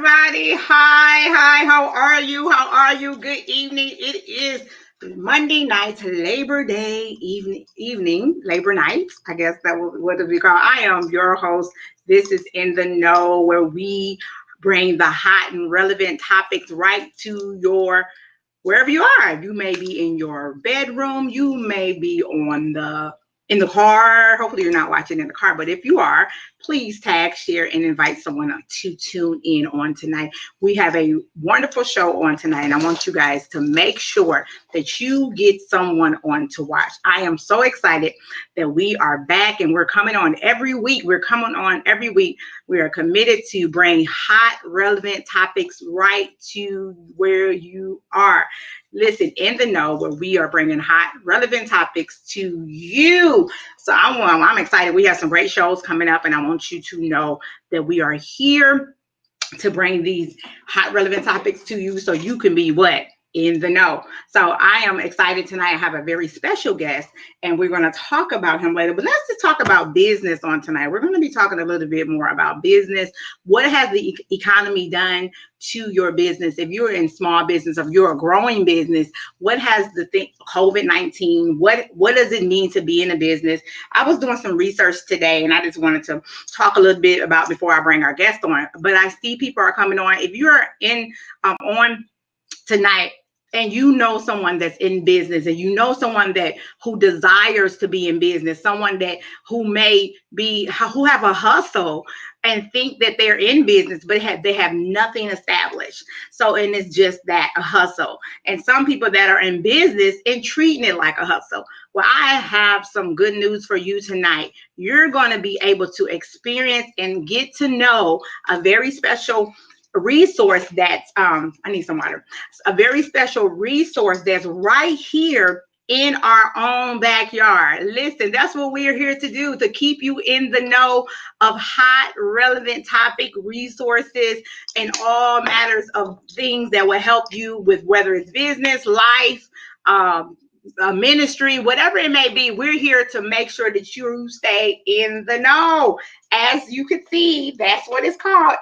everybody. Hi. How are you? Good evening. It is Monday night, Labor Day evening, Labor night. I guess that what we call. I am your host. This is In the Know, where we bring the hot and relevant topics right to your wherever you are. You may be in your bedroom, you may be in the car. Hopefully you're not watching in the car, but if you are, please tag, share, and invite someone to tune in on tonight. We have a wonderful show on tonight, and I want you guys to make sure that you get someone on to watch. I am so excited that we are back and we're coming on every week. We are committed to bring hot, relevant topics right to where you are. Listen, In the Know, where we are bringing hot, relevant topics to you. So I'm excited. We have some great shows coming up, and I want you to know that we are here to bring these hot, relevant topics to you so you can be what? In the know. So I am excited tonight. I have a very special guest, and we're going to talk about him later. But let's just talk about business on tonight. We're going to be talking a little bit more about business. What has the economy done to your business? If you're in small business, if you're a growing business, what has the COVID-19? What does it mean to be in a business? I was doing some research today, and I just wanted to talk a little bit about before I bring our guest on. But I see people are coming on. If you're on tonight, and you know someone that's in business, and you know someone who desires to be in business, someone who have a hustle and think that they're in business, but they have nothing established. So, and it's just that, a hustle. And some people that are in business and treating it like a hustle. Well, I have some good news for you tonight. You're going to be able to experience and get to know a very special resource that's I need some water. A very special resource that's right here in our own backyard. Listen, that's what we're here to do, to keep you in the know of hot, relevant topic resources and all matters of things that will help you with whether it's business, life, ministry, whatever it may be. We're here to make sure that you stay in the know. As you can see, that's what it's called.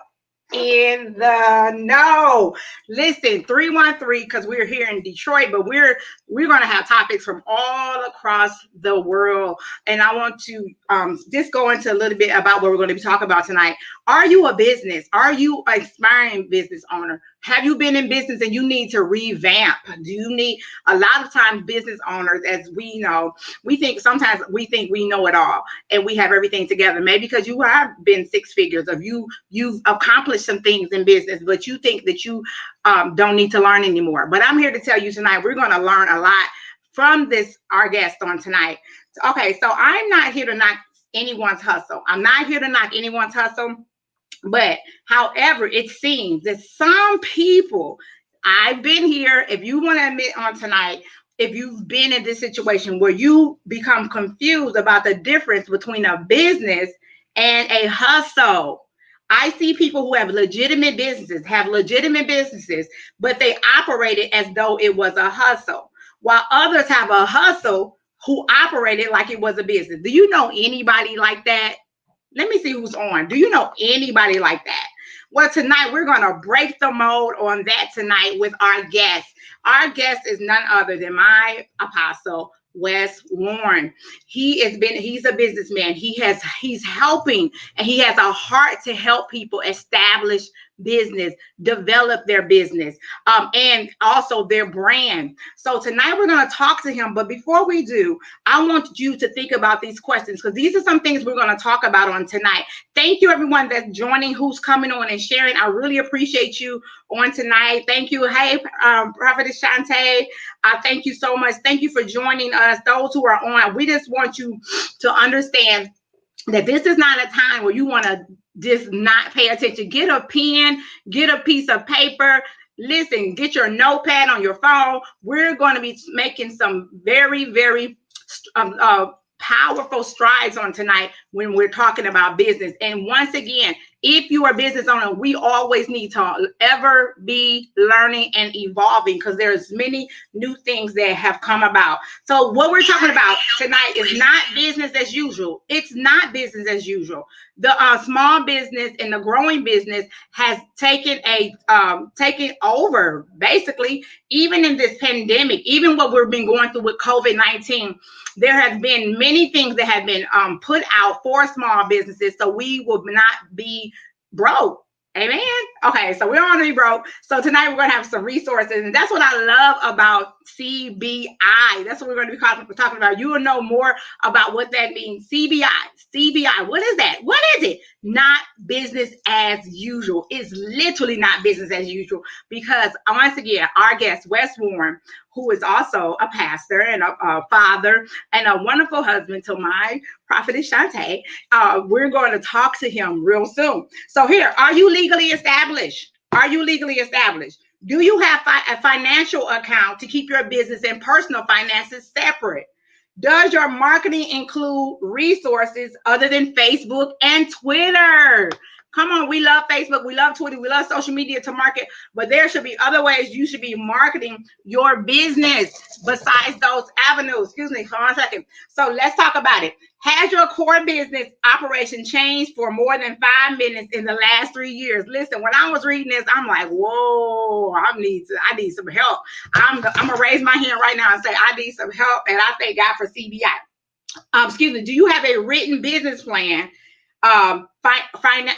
In the know. Listen, 313, because we're here in Detroit, but we're going to have topics from all across the world. And I want to just go into a little bit about what we're going to be talking about tonight. Are you a business? Are you an aspiring business owner? Have you been in business and you need to revamp? Do you need, a lot of times business owners, as we know, sometimes we think we know it all and we have everything together. Maybe because you have been six figures, of you've accomplished some things in business, but you think that you don't need to learn anymore. But I'm here to tell you tonight, we're going to learn a lot from our guest on tonight. Okay, so I'm not here to knock anyone's hustle. But however, it seems that some people, I've been here, if you want to admit on tonight, if you've been in this situation where you become confused about the difference between a business and a hustle. I see people who have legitimate businesses, but they operate it as though it was a hustle, while others have a hustle who operate it like it was a business. Do you know anybody like that? Let me see who's on. Do you know anybody like that? Well, tonight we're going to break the mold on that tonight with our guest. Our guest is none other than my apostle, Wes Warren. He's a businessman. He's helping, and he has a heart to help people establish business, develop their business, and also their brand. So tonight we're going to talk to him. But before we do, I want you to think about these questions, because these are some things we're going to talk about on tonight. Thank you, everyone that's joining, who's coming on and sharing. I really appreciate you on tonight. Thank you. Hey, Prophetess Shantae, thank you so much. Thank you for joining us. Those who are on, we just want you to understand that this is not a time where you want to just not pay attention. Get a pen, get a piece of paper. Listen, get your notepad on your phone. We're going to be making some very, very powerful strides on tonight when we're talking about business. And once again, if you are a business owner, we always need to ever be learning and evolving because there's many new things that have come about. So what we're talking about tonight is not business as usual. It's not business as usual. The small business and the growing business has taken over basically, even in this pandemic, even what we've been going through with COVID-19. There has been many things that have been put out for small businesses, so we will not be broke. Amen. Okay, so we don't want to be broke. So tonight we're going to have some resources, and that's what I love about C.B.I. That's what we're going to be talking about. You will know more about what that means. C.B.I. C.B.I. What is that? What is it? Not business as usual. It's literally not business as usual because once again, our guest Wes Warren, who is also a pastor and a father and a wonderful husband to my prophetess Shantae, we're going to talk to him real soon. So here, are you legally established? Are you legally established? Do you have a financial account to keep your business and personal finances separate? Does your marketing include resources other than Facebook and Twitter? Come on, we love Facebook, we love Twitter, we love social media to market, but there should be other ways you should be marketing your business besides those avenues. Excuse me for 1 second. So let's talk about it. Has your core business operation changed for more than 5 minutes in the last 3 years? Listen, when I was reading this, I'm like, whoa, I need some help. I'm gonna raise my hand right now and say I need some help, and I thank God for C.B.I. Excuse me. Do you have a written business plan?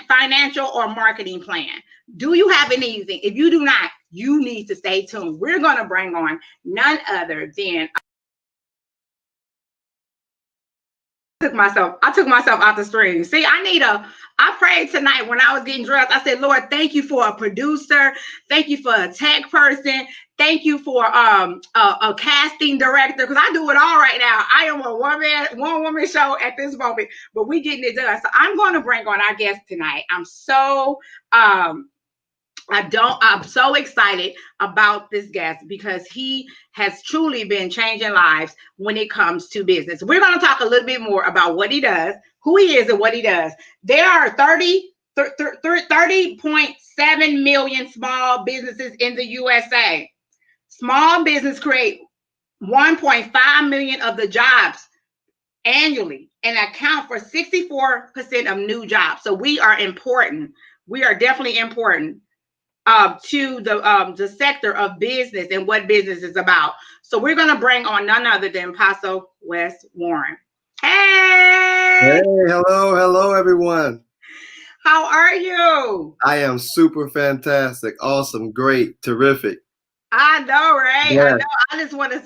Financial or marketing plan? Do you have anything? If you do not, you need to stay tuned. We're going to bring on none other than I took myself out the stream. See, I prayed tonight when I was getting dressed. I said, Lord, thank you for a producer. Thank you for a tech person. Thank you for a casting director, because I do it all right now. I am a one woman show at this moment, but we getting it done. So I'm going to bring on our guest tonight. I'm so excited about this guest because he has truly been changing lives when it comes to business. We're going to talk a little bit more about what he does, who he is, and what he does. There are 30.7 million small businesses in the USA. Small business create 1.5 million of the jobs annually and account for 64% of new jobs. So we are important. We are definitely important to the sector of business and what business is about. So we're going to bring on none other than Apostle Wes Warren. Hey, hello everyone. How are you? I am super fantastic, awesome, great, terrific. I know, right? Yeah. I know. I just want to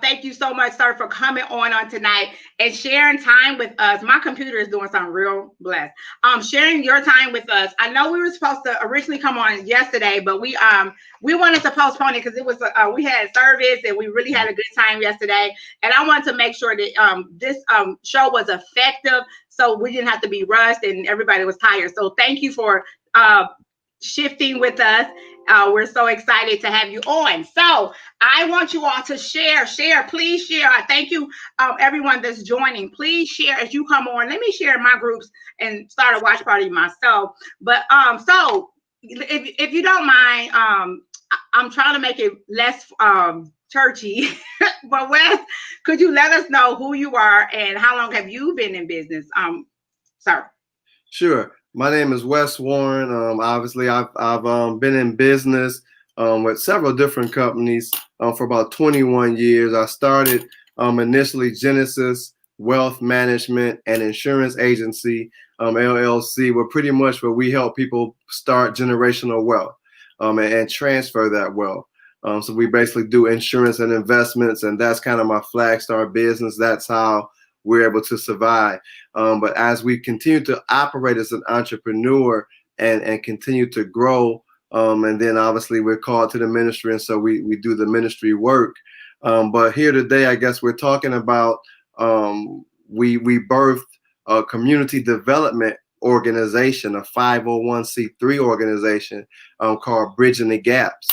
thank you so much, sir, for coming on tonight and sharing time with us. My computer is doing something real blessed. Sharing your time with us. I know we were supposed to originally come on yesterday, but we wanted to postpone it because it was we had service and we really had a good time yesterday. And I wanted to make sure that this show was effective, so we didn't have to be rushed and everybody was tired. So thank you for shifting with us. We're so excited to have you on. So I want you all to share, please share. Thank you, everyone that's joining. Please share as you come on. Let me share my groups and start a watch party myself. But so if you don't mind, I'm trying to make it less churchy. But Wes, could you let us know who you are and how long have you been in business, sir? Sure. My name is Wes Warren. Obviously, I've been in business with several different companies for about 21 years. I started initially Genesis Wealth Management and Insurance Agency, LLC, pretty much where we help people start generational wealth and transfer that wealth. So we basically do insurance and investments, and that's kind of my flag star business. That's how we're able to survive. But as we continue to operate as an entrepreneur and continue to grow, and then obviously we're called to the ministry, and so we do the ministry work. But here today, I guess we're talking about we birthed a community development organization, a 501c3 organization called Bridging the Gaps,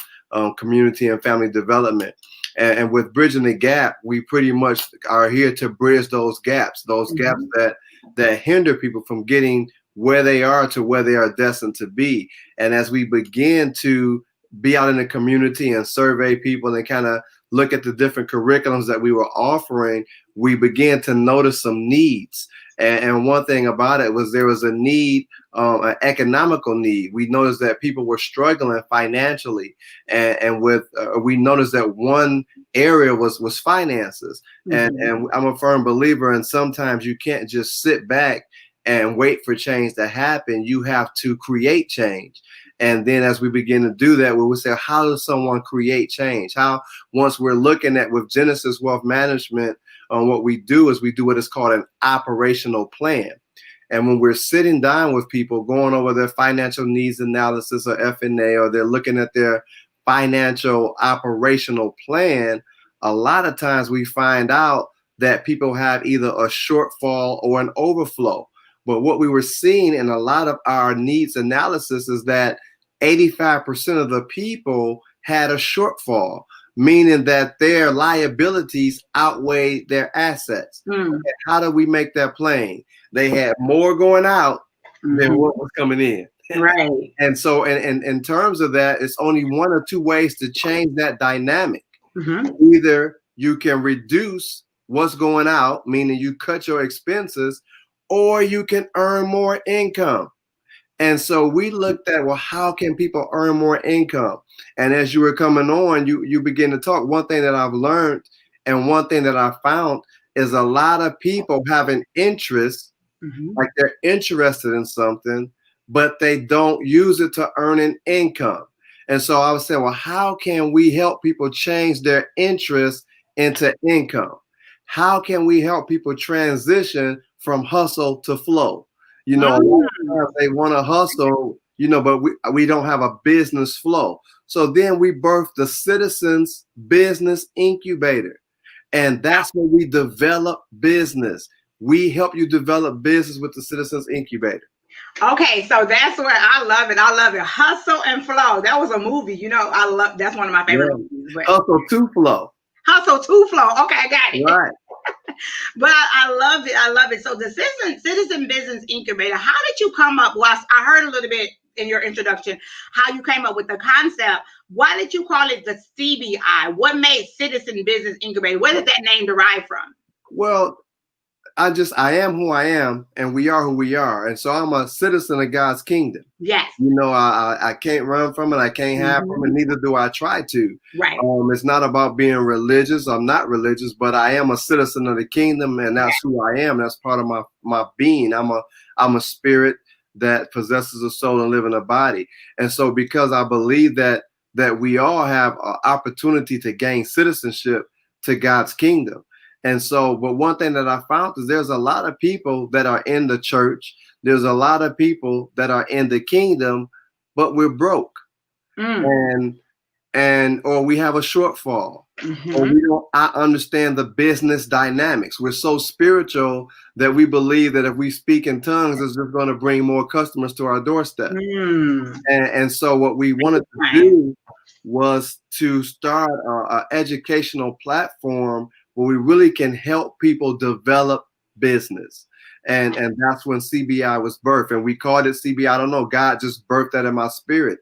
Community and Family Development. And with Bridging the Gap, we pretty much are here to bridge those gaps that hinder people from getting where they are to where they are destined to be. And as we begin to be out in the community and survey people and kind of look at the different curriculums that we were offering, we began to notice some needs. And one thing about it was there was a need, an economical need. We noticed that people were struggling financially, and we noticed that one area was finances. And I'm a firm believer in sometimes you can't just sit back and wait for change to happen. You have to create change. And then as we begin to do that, we would say, how does someone create change? How, once we're looking at with Genesis Wealth Management, what we do is we do what is called an operational plan. And when we're sitting down with people, going over their financial needs analysis or F&A, or they're looking at their financial operational plan, a lot of times we find out that people have either a shortfall or an overflow. But what we were seeing in a lot of our needs analysis is that 85% of the people had a shortfall, meaning that their liabilities outweigh their assets. And how do we make that plain? They had more going out than what was coming in. Right. And so in terms of that, it's only one or two ways to change that dynamic. Either you can reduce what's going out, meaning you cut your expenses, or you can earn more income. And so we looked at, well, how can people earn more income? And as you were coming on, you begin to talk. One thing that I've learned and one thing that I found is a lot of people have an interest, like they're interested in something, but they don't use it to earn an income. And so I was saying, well, how can we help people change their interest into income? How can we help people transition from hustle to flow? A lot of times they want to hustle, but we don't have a business flow. So then we birthed the Citizens Business Incubator. And that's when we develop business. We help you develop business with the Citizens Incubator. Okay, so that's where I love it. I love it. Hustle and Flow. That was a movie. I love. That's one of my favorite movies. But Hustle to Flow. Hustle to Flow. Okay, I got it. Right. But I love it. I love it. So the Citizen Business Incubator, how did you come up? Well, I heard a little bit in your introduction how you came up with the concept. Why did you call it the C.B.I? What made Citizen Business Incubator? Where did that name derive from? Well, I am who I am, and we are who we are. And so I'm a citizen of God's kingdom. Yes. I can't run from it. I can't hide from it. Neither do I try to. Right. It's not about being religious. I'm not religious, but I am a citizen of the kingdom, and that's who I am. That's part of my being. I'm a spirit that possesses a soul and live in a body. And so because I believe that we all have an opportunity to gain citizenship to God's kingdom. And so, but one thing that I found is there's a lot of people that are in the church. There's a lot of people that are in the kingdom, but we're broke. Or we have a shortfall. Or I understand the business dynamics. We're so spiritual that we believe that if we speak in tongues, it's just going to bring more customers to our doorstep. And so what we wanted to do was to start an educational platform where we really can help people develop business. And that's when C.B.I was birthed. And we called it C.B.I. I don't know, God just birthed that in my spirit.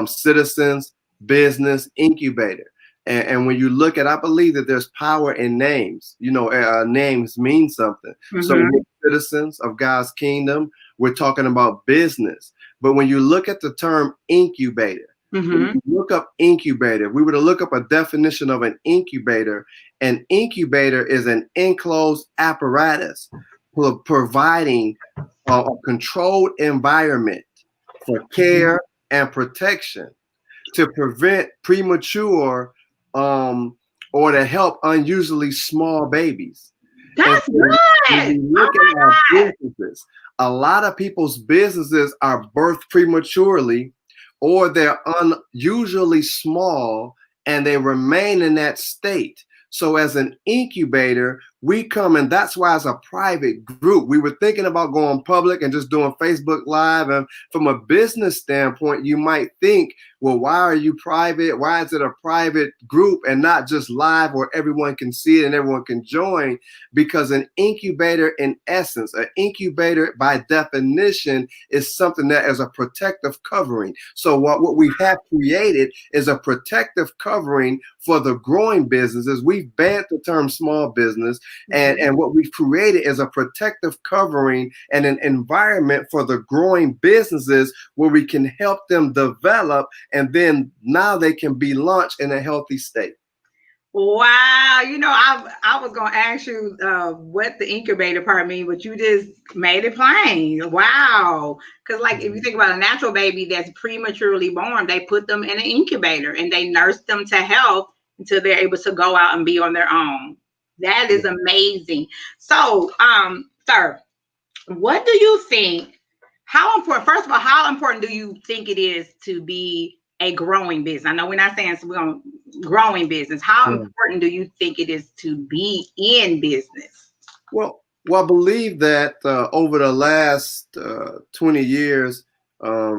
Citizens Business Incubator. And when you look at, I believe that there's power in names. Names mean something. So we're citizens of God's kingdom. We're talking about business. But when you look at the term incubator, when you look up incubator, we were to look up a definition of an incubator. An incubator is an enclosed apparatus providing a controlled environment for care and protection to prevent premature or to help unusually small babies. That's good. When you look at our businesses, a lot of people's businesses are birthed prematurely, or they're unusually small and they remain in that state. So as an incubator, we come, and that's why it's a private group. We were thinking about going public and just doing Facebook Live. And from a business standpoint, you might think, well, why are you private? Why is it a private group and not just live where everyone can see it and everyone can join? Because an incubator, in essence, an incubator by definition is something that is a protective covering. So what we have created is a protective covering for the growing businesses. We've banned the term small business, and what we've created is a protective covering and an environment for the growing businesses where we can help them develop, and then now they can be launched in a healthy state. Wow, I was gonna ask you what the incubator part mean, but you just made it plain. Wow, because like if you think about a natural baby that's prematurely born, they put them in an incubator and they nurse them to health until they're able to go out and be on their own. That is amazing. So, sir, what do you think? How important? First of all, how important do you think it is to be a growing business? I know we're not saying we're on growing business. How important do you think it is to be in business? Well, I believe that over the last 20 years,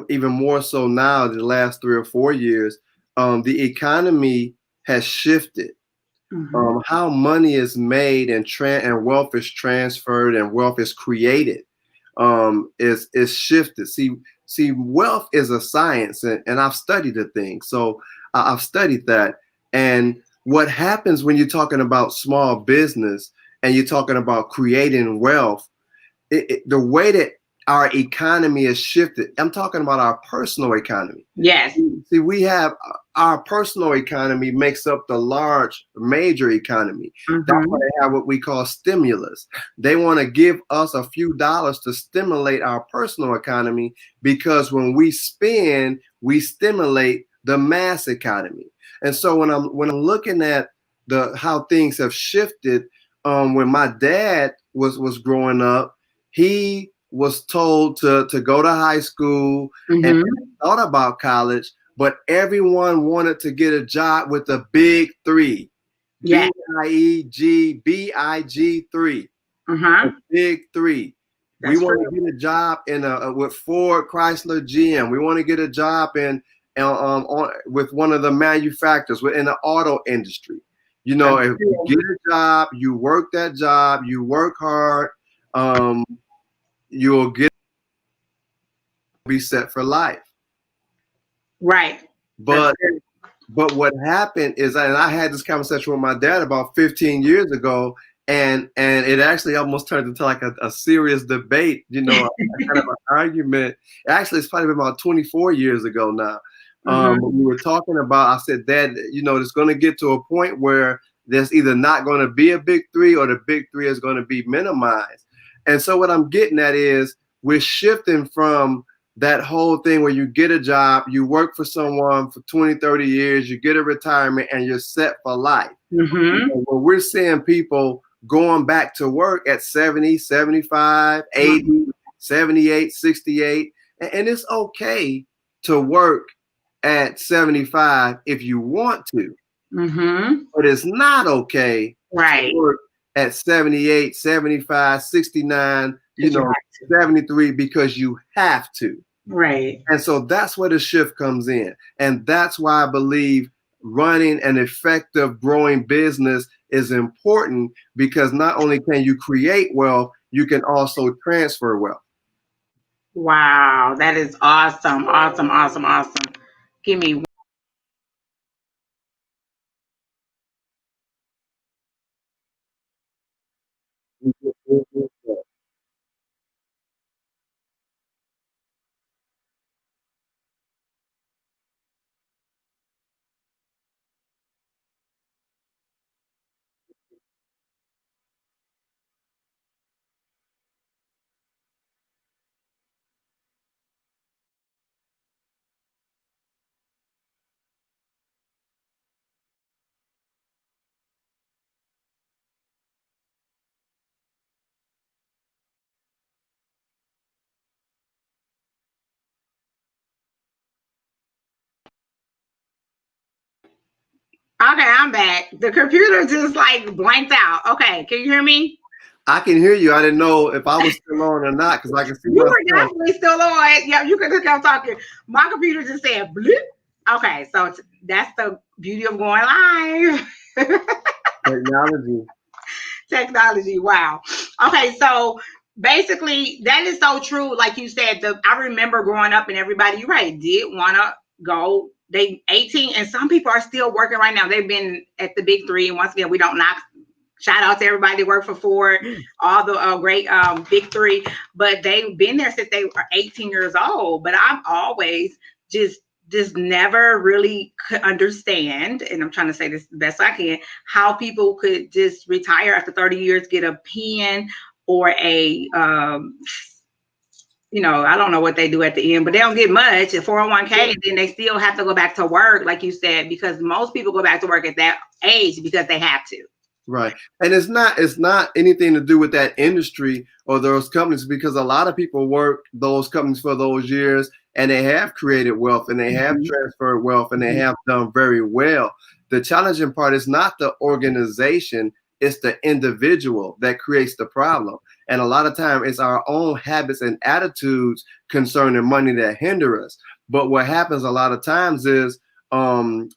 even more so now, the last 3 or 4 years, the economy has shifted. How money is made and wealth is transferred and wealth is created is shifted. See, wealth is a science, and I've studied the thing. So I've studied that. And what happens when you're talking about small business and you're talking about creating wealth, the way that our economy is shifted, I'm talking about our personal economy. Yes. See, we have our personal economy makes up the large major economy. That's why they have what we call stimulus. They want to give us a few dollars to stimulate our personal economy, because when we spend, we stimulate the mass economy. And so when I'm looking at how things have shifted, when my dad was growing up, he was told to go to high school and thought about college, but everyone wanted to get a job with the big three. Yeah. BIG 3. The big three. We want to get a job with Ford, Chrysler, GM. We want to get a job with one of the manufacturers within the auto industry. If you get a job, you work that job, you work hard, you'll be set for life. Right. But what happened is, and I had this conversation with my dad about 15 years ago, and it actually almost turned into like a serious debate, a kind of an argument. Actually, it's probably been about 24 years ago now. We were talking about, I said, Dad, it's going to get to a point where there's either not going to be a big three or the big three is going to be minimized. And so what I'm getting at is we're shifting from that whole thing where you get a job, you work for someone for 20, 30 years, you get a retirement, and you're set for life. When we're seeing people going back to work at 70, 75, 80, 78, 68, and it's okay to work at 75 if you want to, but it's not okay to work at 78, 75, 69, 73 because you have to. Right. And so that's where the shift comes in. And that's why I believe running an effective growing business is important, because not only can you create wealth, you can also transfer wealth. Wow, that is awesome. Awesome, awesome, awesome. Give me Okay, I'm back. The computer just like blanked out. Okay, can you hear me? I can hear you. I didn't know if I was still on or not because I can see You were myself. definitely still on. Yeah, you could just keep talking. My computer just said bloop. Okay, so that's the beauty of going live. Technology. Technology. Wow. Okay, so basically that is so true. Like you said, I remember growing up and everybody, you're right, did want to go. They 18 and some people are still working right now. They've been at the big three. And once again, we don't knock. Shout out to everybody that work for Ford, all the great big three, but they've been there since they were 18 years old. But I've always just never really could understand, and I'm trying to say this the best I can, how people could just retire after 30 years, get a pen or a I don't know what they do at the end, but they don't get much at 401k, and then they still have to go back to work, like you said, because most people go back to work at that age because they have to. Right. And it's not anything to do with that industry or those companies because a lot of people work those companies for those years and they have created wealth and they have transferred wealth and they have done very well. The challenging part is not the organization, it's the individual that creates the problem. And a lot of time it's our own habits and attitudes concerning money that hinder us. But what happens a lot of times is um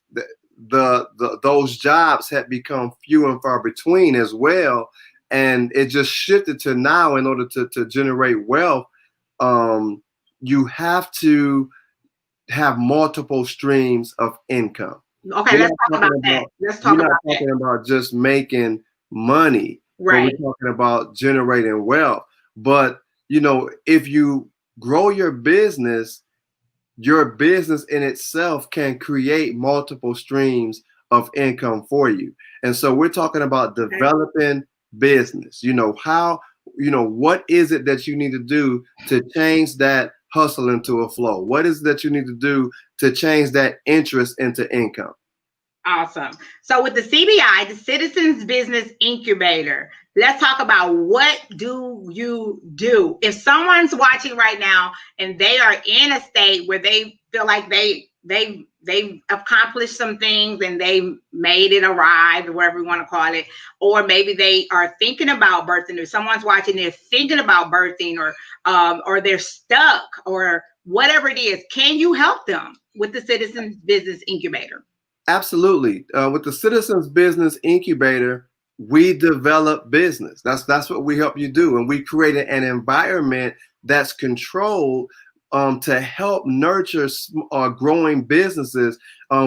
those jobs have become few and far between as well, and it just shifted to now in order to generate wealth. You have to have multiple streams of income. Okay, We're let's not talk about talking that. about Let's we're talk not about that. talking about just making money, but we're Right. talking about generating wealth. But if you grow your business in itself can create multiple streams of income for you. And so we're talking about developing business. What is it that you need to do to change that hustle into a flow? What is it that you need to do to change that interest into income? Awesome. So with the CBI, the Citizens Business Incubator, let's talk about what do you do. If someone's watching right now and they are in a state where they feel like they've accomplished some things and they made it arrive, whatever you want to call it, or maybe they are thinking about birthing, or someone's watching, they're thinking about birthing, or they're stuck, or whatever it is, can you help them with the Citizens Business Incubator? Absolutely. With the Citizens Business Incubator, we develop business. That's what we help you do, and we create an environment that's controlled to help nurture growing businesses.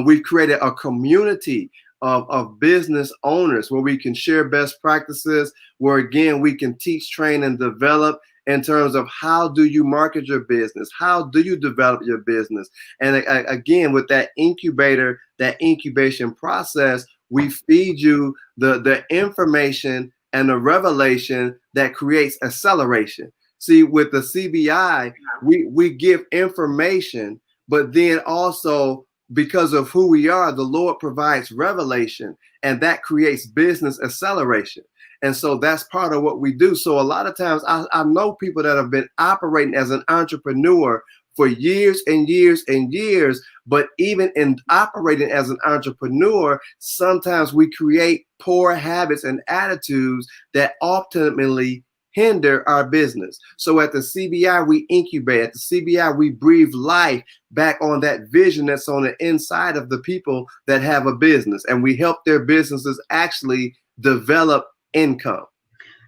We've created a community of business owners where we can share best practices, where again we can teach, train, and develop in terms of how do you market your business, how do you develop your business. And again, with that incubator, that incubation process, we feed you the information and the revelation that creates acceleration. See, with the CBI, we give information, but then also because of who we are, the Lord provides revelation, and that creates business acceleration. And so that's part of what we do. So a lot of times I know people that have been operating as an entrepreneur for years and years and years, but even in operating as an entrepreneur, sometimes we create poor habits and attitudes that ultimately hinder our business. So at the CBI, we incubate. At the CBI, we breathe life back on that vision that's on the inside of the people that have a business, and we help their businesses actually develop income.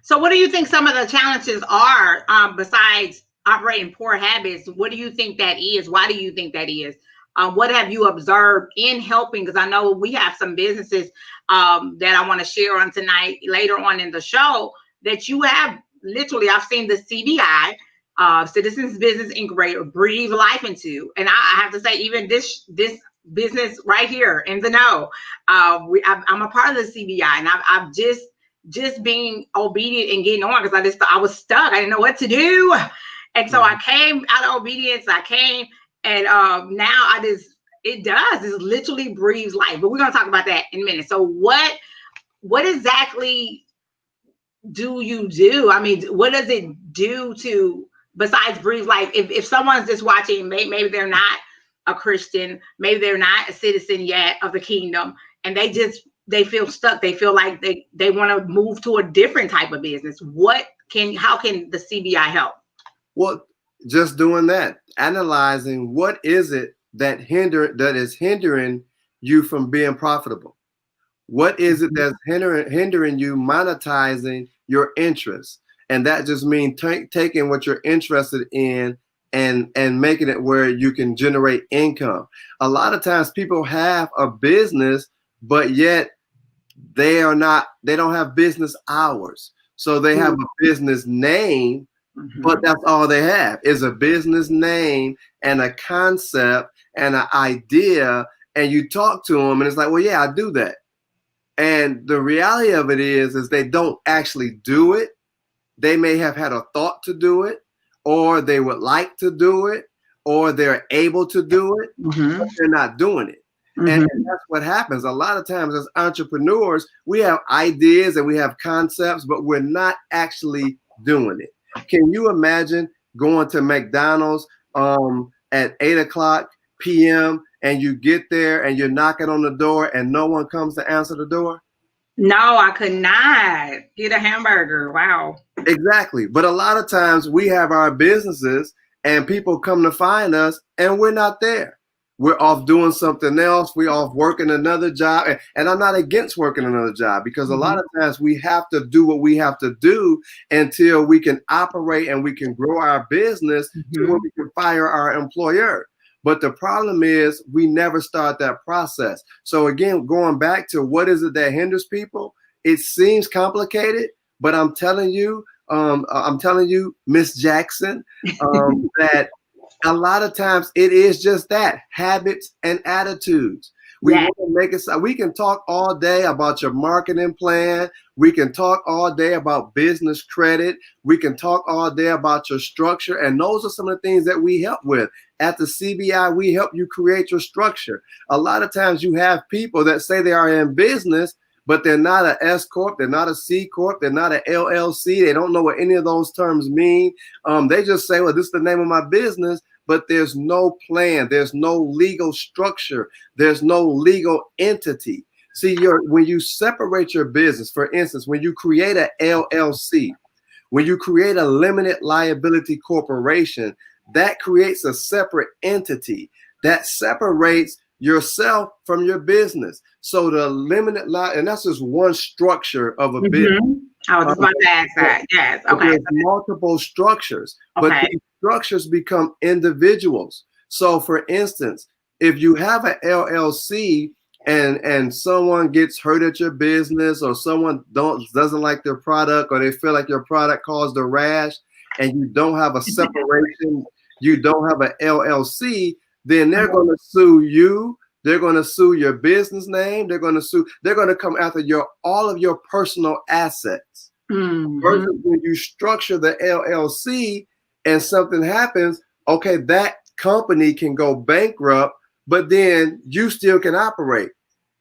So, what do you think some of the challenges are besides operating poor habits? What do you think that is? Why do you think that is? What have you observed in helping? Because I know we have some businesses that I want to share on tonight, later on in the show, that you have literally, I've seen the CBI, Citizens Business Incubator, breathe life into. And I have to say, even this business right here, InTheKNOW, I'm a part of the CBI, and I've just being obedient and getting on, because I was stuck. I didn't know what to do. And so I came out of obedience. I came, and now it literally breathes life. But we're going to talk about that in a minute. So what exactly do you do? I mean, what does it do to, besides breathe life? If someone's just watching, maybe they're not a Christian, maybe they're not a citizen yet of the kingdom, and they feel stuck. They feel like they want to move to a different type of business. How can the CBI help? Well, just doing that, analyzing what is it that is hindering you from being profitable. What is it that's hindering you monetizing your interests? And that just means taking what you're interested in and making it where you can generate income. A lot of times people have a business, but yet they don't have business hours. So they have a business name, but that's all they have is a business name and a concept and an idea. And you talk to them and it's like, well, yeah, I do that. And the reality of it is they don't actually do it. They may have had a thought to do it, or they would like to do it, or they're able to do it, but they're not doing it. And that's what happens. A lot of times as entrepreneurs, we have ideas and we have concepts, but we're not actually doing it. Can you imagine going to McDonald's at 8 o'clock p.m. and you get there and you're knocking on the door and no one comes to answer the door? No, I could not get a hamburger. Wow. Exactly. But a lot of times we have our businesses and people come to find us and we're not there. We're off doing something else. We're off working another job. And I'm not against working another job, because a lot of times we have to do what we have to do until we can operate and we can grow our business to where we can fire our employer. But the problem is we never start that process. So again, going back to what is it that hinders people? It seems complicated, but I'm telling you, Miss Jackson, that a lot of times it is just that, habits and attitudes. We want to make it so we can talk all day about your marketing plan. We can talk all day about business credit. We can talk all day about your structure. And those are some of the things that we help with. At the CBI, we help you create your structure. A lot of times you have people that say they are in business, but they're not an S Corp, they're not a C Corp, they're not an LLC. They don't know what any of those terms mean. They just say, well, this is the name of my business, but there's no plan. There's no legal structure. There's no legal entity. See, when you separate your business, for instance, when you create an LLC, when you create a limited liability corporation, that creates a separate entity that separates yourself from your business. So the limited and that's just one structure of a business. I was just about to ask that. Yes. Okay. There's multiple structures, but these structures become individuals. So for instance, if you have an LLC and someone gets hurt at your business, or someone doesn't like their product, or they feel like your product caused a rash, and you don't have a separation, you don't have an LLC, then they're going to sue you. They're going to sue your business name. They're going to come after all of your personal assets. Versus when you structure the LLC and something happens, okay, that company can go bankrupt, but then you still can operate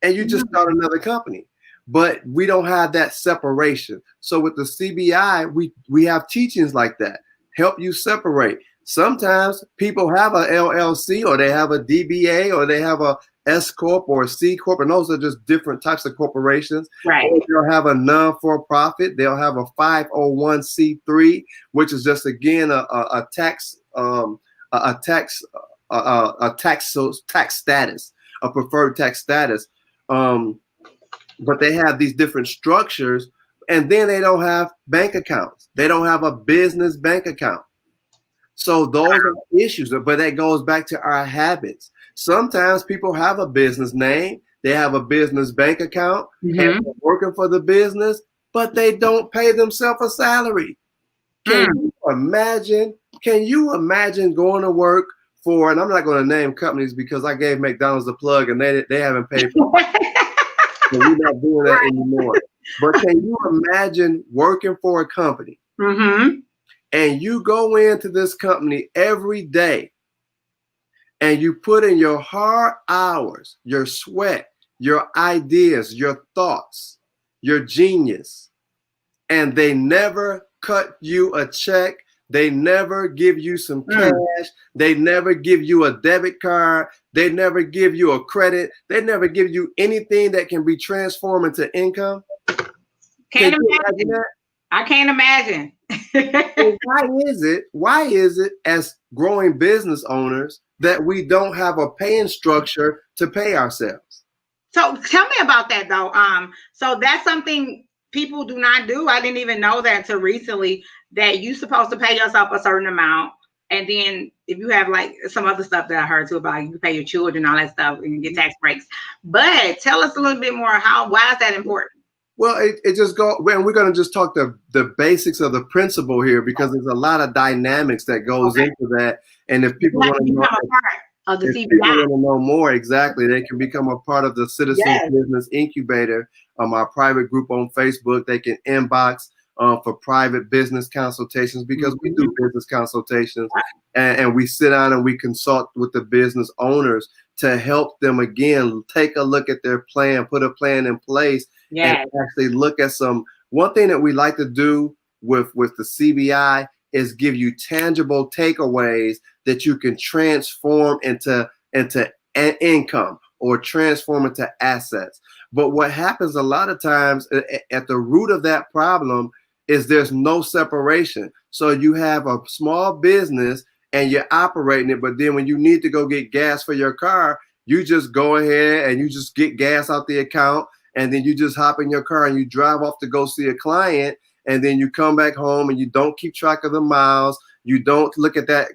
and you just start another company. But we don't have that separation. So with the CBI, we have teachings like that, help you separate. Sometimes people have a LLC, or they have a DBA, or they have a S Corp or a C Corp, and those are just different types of corporations. Right. Or they'll have a non-for-profit. They'll have a 501c3, which is just again a tax status, a preferred tax status. But they have these different structures, and then they don't have bank accounts. They don't have a business bank account. So those are issues, but that goes back to our habits. Sometimes people have a business name, they have a business bank account, and they're working for the business, but they don't pay themselves a salary. Can you imagine? Can you imagine going to work for, and I'm not going to name companies because I gave McDonald's a plug and they haven't paid for it. So we're not doing that anymore. But can you imagine working for a company? And you go into this company every day and you put in your hard hours, your sweat, your ideas, your thoughts, your genius, and they never cut you a check. They never give you some cash. They never give you a debit card. They never give you a credit. They never give you anything that can be transformed into income. Can't imagine that? I can't imagine. So why is it as growing business owners that we don't have a paying structure to pay ourselves? So tell me about that though. So that's something people do not do. I didn't even know that until recently, that you're supposed to pay yourself a certain amount. And then if you have like some other stuff that I heard too about, you pay your children, all that stuff, and you get tax breaks. But tell us a little bit more, why is that important? Well, it just and we're going to just talk the basics of the principle here, because there's a lot of dynamics that goes into that. And if people want to become a part of the C.B.I. want to know more, exactly, they can become a part of the Citizen Business Incubator, our private group on Facebook. They can inbox for private business consultations, because we do business consultations, and we sit down and we consult with the business owners to help them, again, take a look at their plan, put a plan in place, and actually look at one thing that we like to do with the C.B.I. is give you tangible takeaways that you can transform into income or transform into assets. But what happens a lot of times at the root of that problem is there's no separation. So you have a small business and you're operating it, but then when you need to go get gas for your car, you just go ahead and you just get gas out the account, and then you just hop in your car and you drive off to go see a client, and then you come back home and you don't keep track of the miles. You don't look at that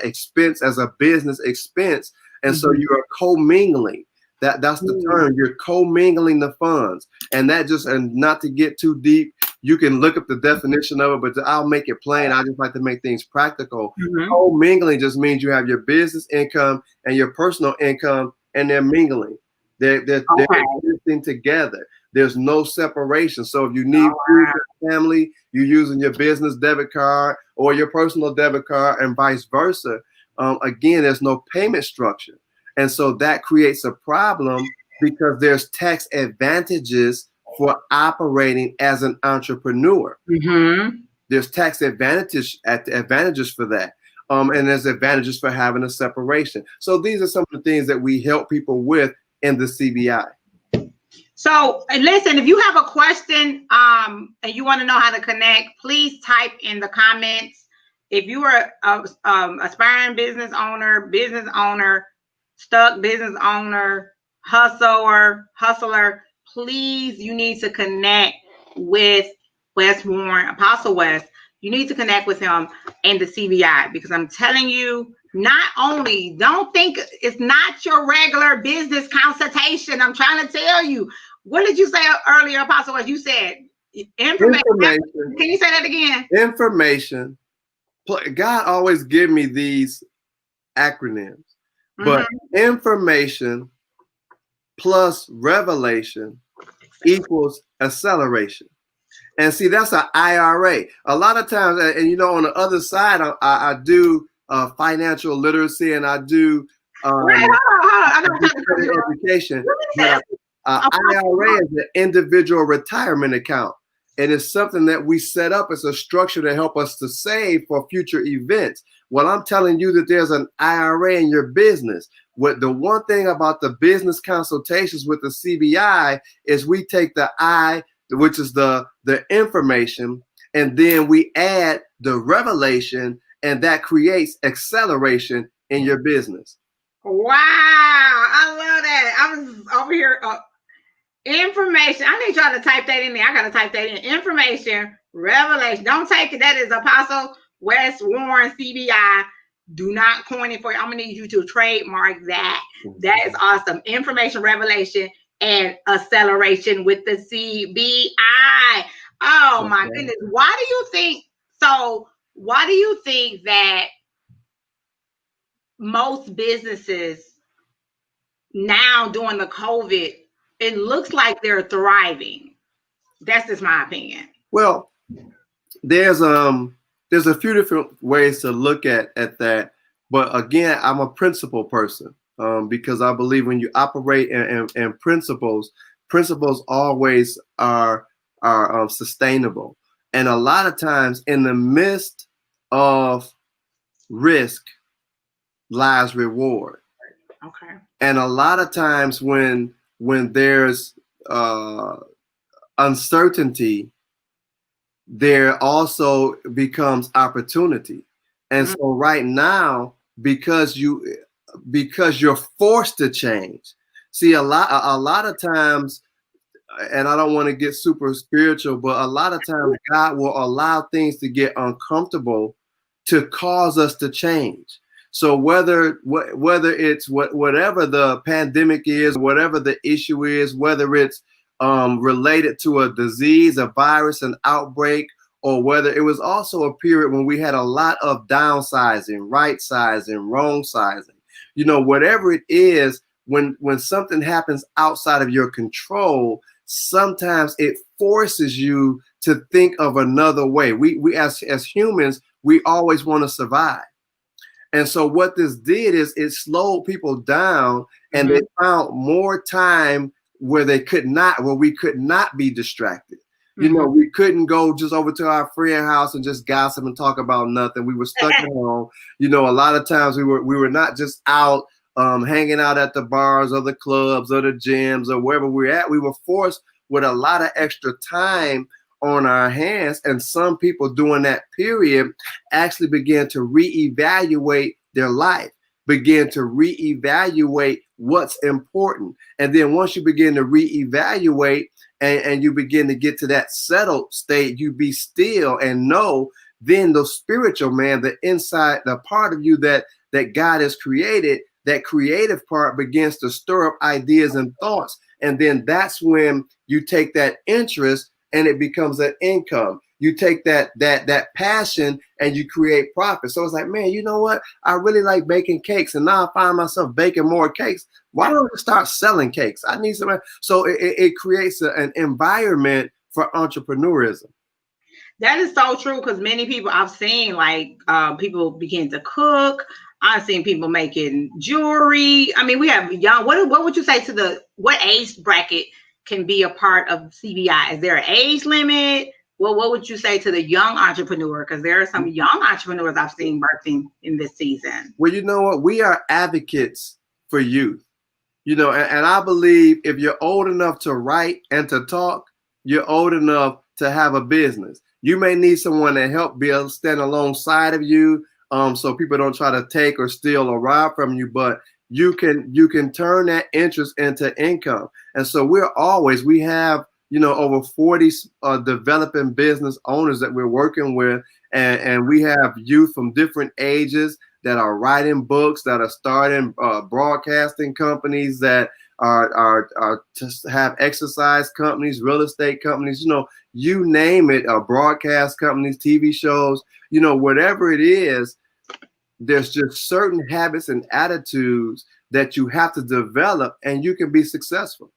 expense as a business expense. And so you are commingling. That's the term. You're commingling the funds. And and not to get too deep, you can look up the definition of it, but I'll make it plain. I just like to make things practical. Commingling just means you have your business income and your personal income, and they're mingling. They're existing together. There's no separation. So if you need food for your family, you're using your business debit card or your personal debit card, and vice versa. Again, there's no payment structure. And so that creates a problem, because there's tax advantages for operating as an entrepreneur. There's tax advantages for that. And there's advantages for having a separation. So these are some of the things that we help people with in the C.B.I. So listen, if you have a question and you want to know how to connect, please type in the comments. If you are a aspiring business owner, stuck business owner, hustler, please, you need to connect with Wes Warren, Apostle Wes. You need to connect with him and the C.B.I. because I'm telling you, not only, don't think it's not your regular business consultation. I'm trying to tell you. What did you say earlier, Apostle Wes? You said information. Can you say that again? Information. God always give me these acronyms, but information plus revelation equals acceleration. And see, that's an IRA. A lot of times, and on the other side, I do financial literacy, and I do education. IRA is an individual retirement account. And it's something that we set up as a structure to help us to save for future events. Well, I'm telling you that there's an IRA in your business. What the one thing about the business consultations with the C.B.I. is we take the I, which is the information, and then we add the revelation, and that creates acceleration in your business. Wow, I love that. I was over here. Information. I need y'all to type that in there. I gotta type that in. Information, revelation. Don't take it. That is Apostle Wes Warren, C.B.I. Do not coin it for you. I'm gonna need you to trademark that. That is awesome. Information, revelation, and acceleration with the C.B.I. Oh my goodness. Why do you think that most businesses now during the COVID, it looks like they're thriving? That's just my opinion. Well, there's a few different ways to look at that, but again, I'm a principle person because I believe when you operate in principles always are sustainable. And a lot of times, in the midst of risk lies reward. Okay. And a lot of times when there's uncertainty, there also becomes opportunity. And so right now, because you're forced to change. See, a lot of times, and I don't want to get super spiritual, but a lot of times God will allow things to get uncomfortable to cause us to change. So whether it's whatever the pandemic is, whatever the issue is, whether it's related to a disease, a virus, an outbreak, or whether it was also a period when we had a lot of downsizing, right sizing, wrong sizing, whatever it is, when something happens outside of your control, sometimes it forces you to think of another way. We as humans, we always want to survive. And so what this did is it slowed people down, and they found more time where we could not be distracted. We couldn't go just over to our friend house and just gossip and talk about nothing. We were stuck at home. A lot of times we were not just out hanging out at the bars or the clubs or the gyms or wherever we're at. We were forced with a lot of extra time on our hands. And some people during that period actually began to reevaluate their life, begin to reevaluate what's important. And then once you begin to reevaluate and you begin to get to that settled state, you be still and know, then the spiritual man, the inside, the part of you that God has created, that creative part begins to stir up ideas and thoughts. And then that's when you take that interest and it becomes an income. You take that passion and you create profit. So it's like, man, you know what? I really like baking cakes, and now I find myself baking more cakes. Why don't I start selling cakes? I need some. So it creates an environment for entrepreneurism. That is so true, because many people I've seen, like people begin to cook. I've seen people making jewelry. I mean, we have young. What would you say to what age bracket can be a part of C.B.I? Is there an age limit? Well, what would you say to the young entrepreneur? Because there are some young entrepreneurs I've seen birthing in this season. Well, you know what? We are advocates for youth. And I believe if you're old enough to write and to talk, you're old enough to have a business. You may need someone to help stand alongside of you, so people don't try to take or steal or rob from you, but you can turn that interest into income. And so we have over 40 developing business owners that we're working with, and we have youth from different ages that are writing books, that are starting broadcasting companies, that are just have exercise companies, real estate companies, you name it, broadcast companies, TV shows, whatever it is. There's just certain habits and attitudes that you have to develop, and you can be successful.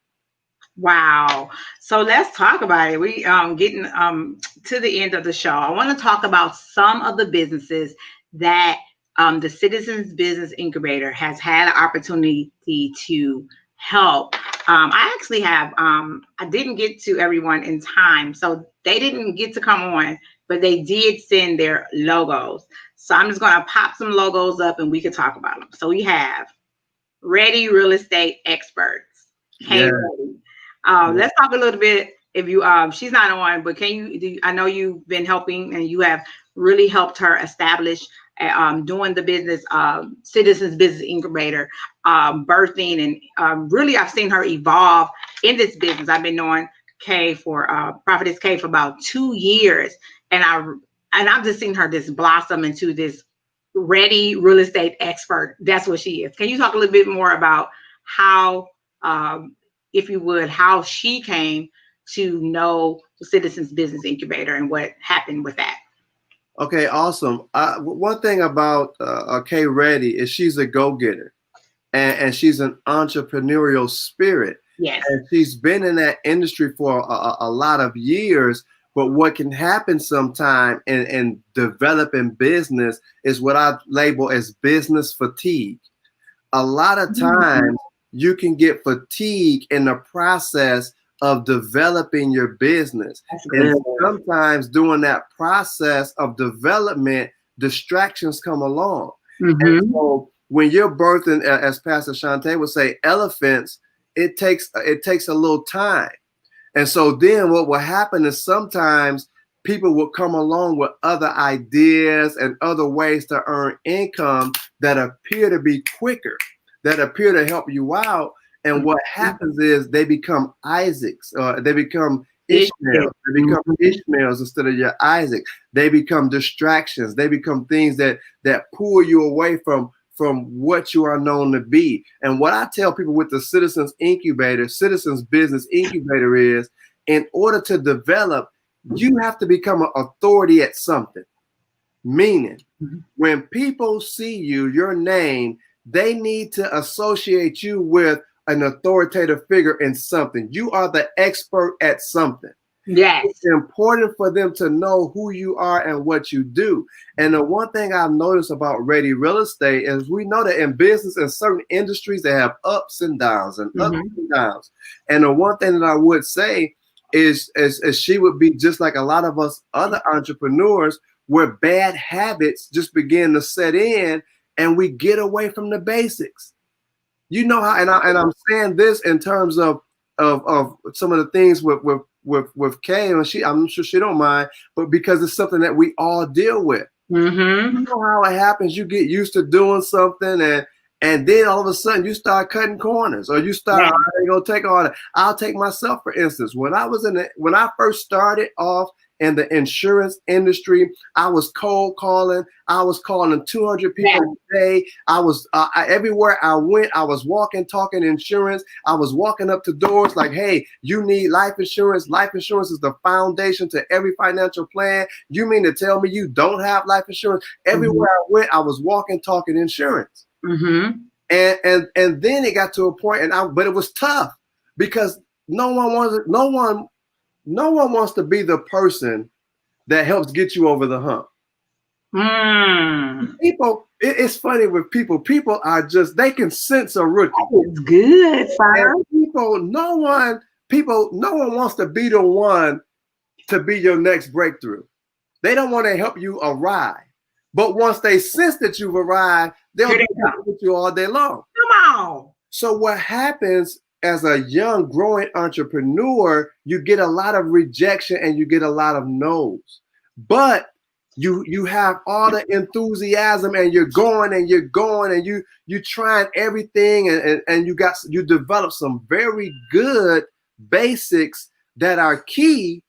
Wow. So let's talk about it. We getting to the end of the show. I want to talk about some of the businesses that the Citizens Business Incubator has had an opportunity to help. I actually have, I didn't get to everyone in time, so they didn't get to come on, but they did send their logos. So I'm just going to pop some logos up and we can talk about them. So we have Ready Real Estate Experts. Hey, Ready. Let's talk a little bit. If you, she's not on, but I know you've been helping and you have really helped her establish doing the business, Citizens Business Incubator, birthing, and really I've seen her evolve in this business. I've been knowing Kay Prophetess Kay for about 2 years, and I've just seen her just blossom into this Ready Real Estate Expert. That's what she is. Can you talk a little bit more about how, if you would, how she came to know the Citizens Business Incubator and what happened with that? Okay, awesome. One thing about Kay Ready is she's a go-getter, and she's an entrepreneurial spirit. Yes. And she's been in that industry for a lot of years. But what can happen sometime in developing business is what I label as business fatigue. A lot of times you can get fatigue in the process of developing your business. And sometimes during that process of development, distractions come along. And Mm-hmm. so when you're birthing, as Pastor Shante would say, elephants, it takes a little time. And so then what will happen is sometimes people will come along with other ideas and other ways to earn income that appear to be quicker, that appear to help you out. And what happens is they become Isaacs, they become Ishmaels. They become Ishmaels instead of your Isaac. They become distractions. They become things that pull you away from what you are known to be. And what I tell people with the Citizens Business Incubator is, in order to develop, you have to become an authority at something. Meaning, when people see you, your name, they need to associate you with an authoritative figure in something. You are the expert at something. Yes. It's important for them to know who you are and what you do. And the one thing I've noticed about Ready Real Estate is we know that in business, in certain industries, they have ups and downs and ups and downs. And the one thing that I would say is she would be just like a lot of us other entrepreneurs, where bad habits just begin to set in and we get away from the basics. You know how, and I'm saying this in terms of some of the things with Kay, and I'm sure she don't mind, but because it's something that we all deal with. Mm-hmm. You know how it happens. You get used to doing something, and then all of a sudden you start cutting corners, or you start, I ain't gonna take all that. I'll take myself for instance. When I first started off in the insurance industry, I was cold calling. I was calling 200 people a day. I was everywhere I went, I was walking, talking insurance. I was walking up to doors like, hey, you need life insurance. Life insurance is the foundation to every financial plan. You mean to tell me you don't have life insurance? Everywhere I went, I was walking, talking insurance. And then it got to a point, but it was tough because no one wants to be the person that helps get you over the hump. People, it's funny with people. People are just, they can sense a rookie. It's good, son. No one wants to be the one to be your next breakthrough. They don't want to help you arrive. But once they sense that you've arrived, they'll be with you all day long. Come on. So what happens as a young growing entrepreneur, you get a lot of rejection and you get a lot of no's. But you have all the enthusiasm and you're going and you trying everything and you develop some very good basics that are key.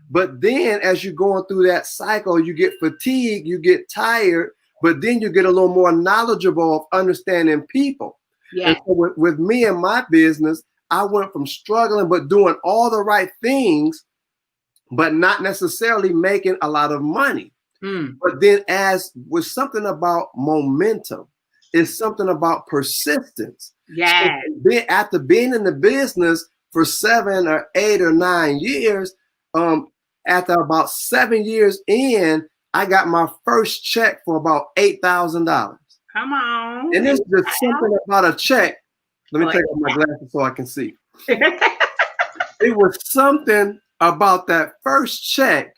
But then as you're going through that cycle, you get fatigued, you get tired, but then you get a little more knowledgeable of understanding people. Yeah. And so with me and my business, I went from struggling but doing all the right things, but not necessarily making a lot of money. But then as with something about momentum, it's something about persistence. Yeah. So then after being in the business for 7 or 8 or 9 years, after about 7 years in, I got my first check for about $8,000. Come on. And it's just something about a check. Let me take off my glasses so I can see. It was something about that first check.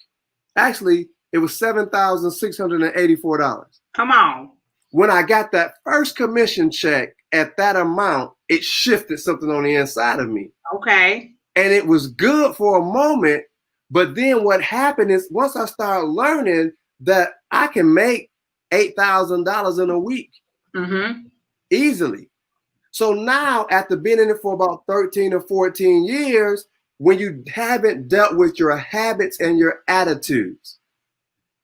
Actually, it was $7,684. Come on. When I got that first commission check at that amount, it shifted something on the inside of me. Okay. And it was good for a moment. But then what happened is once I started learning that I can make $8,000 in a week easily. So now after being in it for about 13 or 14 years, when you haven't dealt with your habits and your attitudes,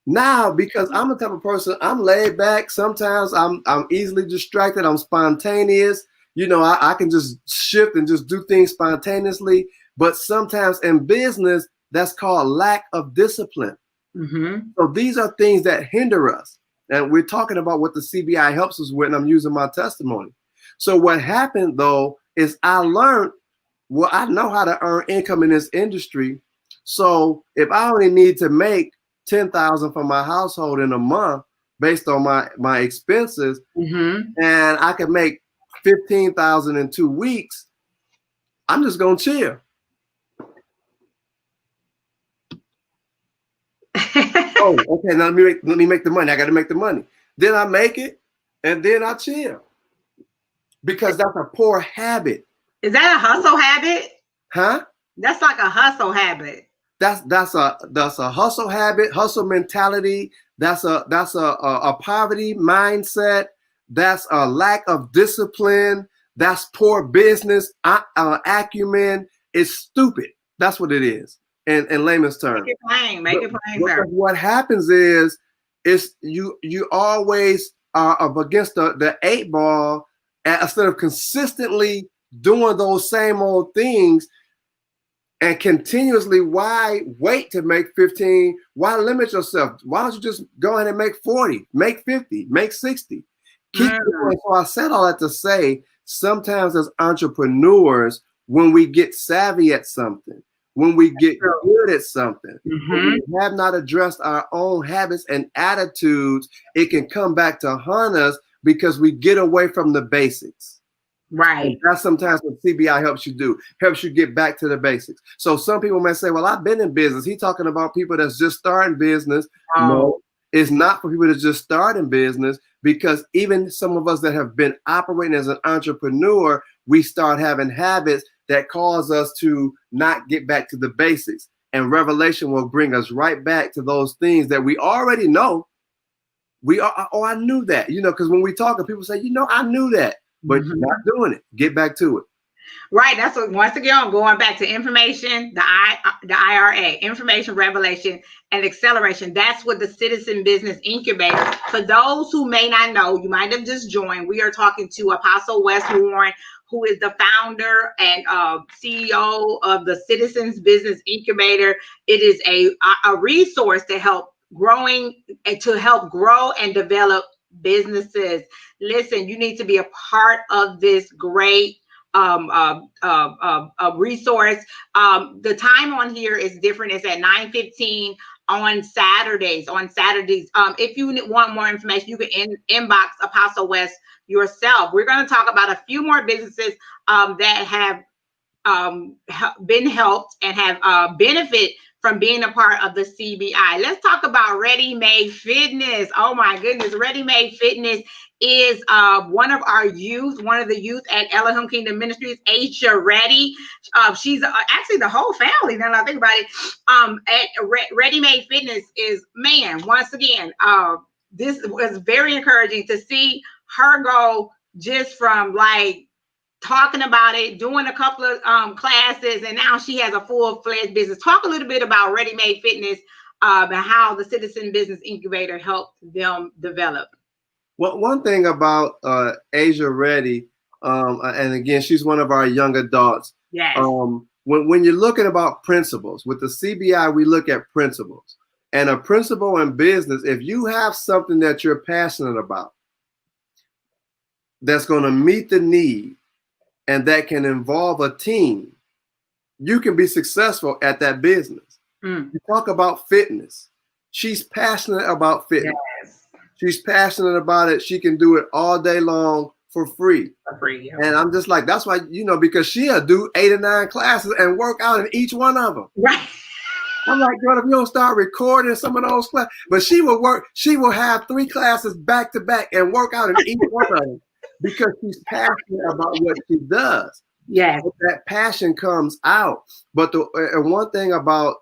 now, because I'm the type of person, I'm laid back. Sometimes I'm easily distracted. I'm spontaneous. You know, I can just shift and just do things spontaneously. But sometimes in business, that's called lack of discipline. So these are things that hinder us. And we're talking about what the C.B.I. helps us with, and I'm using my testimony. So what happened, though, is I learned, well, I know how to earn income in this industry. So if I only need to make $10,000 for my household in a month based on my expenses, and I can make $15,000 in 2 weeks, I'm just gonna chill. Oh, okay, now let me make the money. I got to make the money. Then I make it, and then I chill because that's a poor habit. Is that a hustle habit? Huh? That's like a hustle habit. That's a hustle habit, hustle mentality. That's a poverty mindset. That's a lack of discipline. That's poor business acumen. It's stupid. That's what it is in layman's terms. Make it plain, sir. What happens is you always are up against the 8 ball, and instead of consistently doing those same old things. And continuously, why wait to make 15? Why limit yourself? Why don't you just go ahead and make 40, make 50, make 60? Keep going. So I said all that to say, sometimes as entrepreneurs, when we get savvy at something, when we get good at something, when we have not addressed our own habits and attitudes, it can come back to haunt us because we get away from the basics. Right. And that's sometimes what C.B.I. helps you do, helps you get back to the basics. So some people may say, well, I've been in business. He's talking about people that's just starting business. Oh. No, it's not for people to just start in business, because even some of us that have been operating as an entrepreneur, we start having habits that cause us to not get back to the basics. And revelation will bring us right back to those things that we already know. I knew that, because when we talk and people say, I knew that. But you're not doing it. Get back to it. Right. That's what, once again, I'm going back to information, the IRA, information, revelation, and acceleration. That's what the Citizen Business Incubator. For those who may not know, you might have just joined. We are talking to Apostle Wes Warren, who is the founder and CEO of the Citizens Business Incubator. It is a resource to help grow and develop businesses. Listen, you need to be a part of this great resource. The time on here is different. It's at 9:15 on Saturdays. If you want more information, you can inbox Apostle West yourself. We're going to talk about a few more businesses that have been helped and have benefit from being a part of the C.B.I. Let's talk about Ready Made Fitness. Oh my goodness, Ready Made Fitness is one of the youth at Elohim Kingdom Ministries, Asia Ready. She's actually the whole family, now that I think about it. At Ready Made Fitness is, once again, this was very encouraging to see her go just from like talking about it, doing a couple of classes, and now she has a full-fledged business. Talk a little bit about Ready Made Fitness and how the Citizen Business Incubator helped them develop. Well, one thing about Asia Ready, and again, she's one of our young adults. Yes. When you're looking about principles, with the C.B.I., we look at principles. And a principle in business, if you have something that you're passionate about, that's going to meet the need, and that can involve a team, you can be successful at that business. You talk about fitness. She's passionate about fitness. Yes. She's passionate about it. She can do it all day long for free. Yeah. And I'm just like, that's why, because she'll do 8 or 9 classes and work out in each one of them. Right. I'm like, girl, if you don't start recording some of those classes, but she will have 3 classes back to back and work out in each one of them. Because she's passionate about what she does. Yes. That passion comes out. But and one thing about,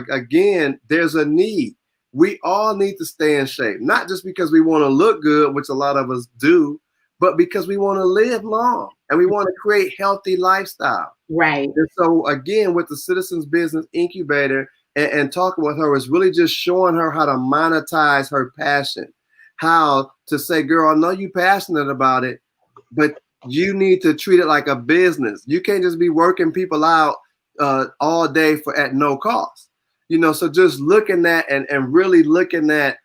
again, there's a need. We all need to stay in shape, not just because we want to look good, which a lot of us do, but because we want to live long and we want to create healthy lifestyle. Right. And so again, with the Citizens Business Incubator and talking with her is really just showing her how to monetize her passion, how to say, girl, I know you're passionate about it, but you need to treat it like a business. You can't just be working people out all day at no cost. So just looking at and really looking at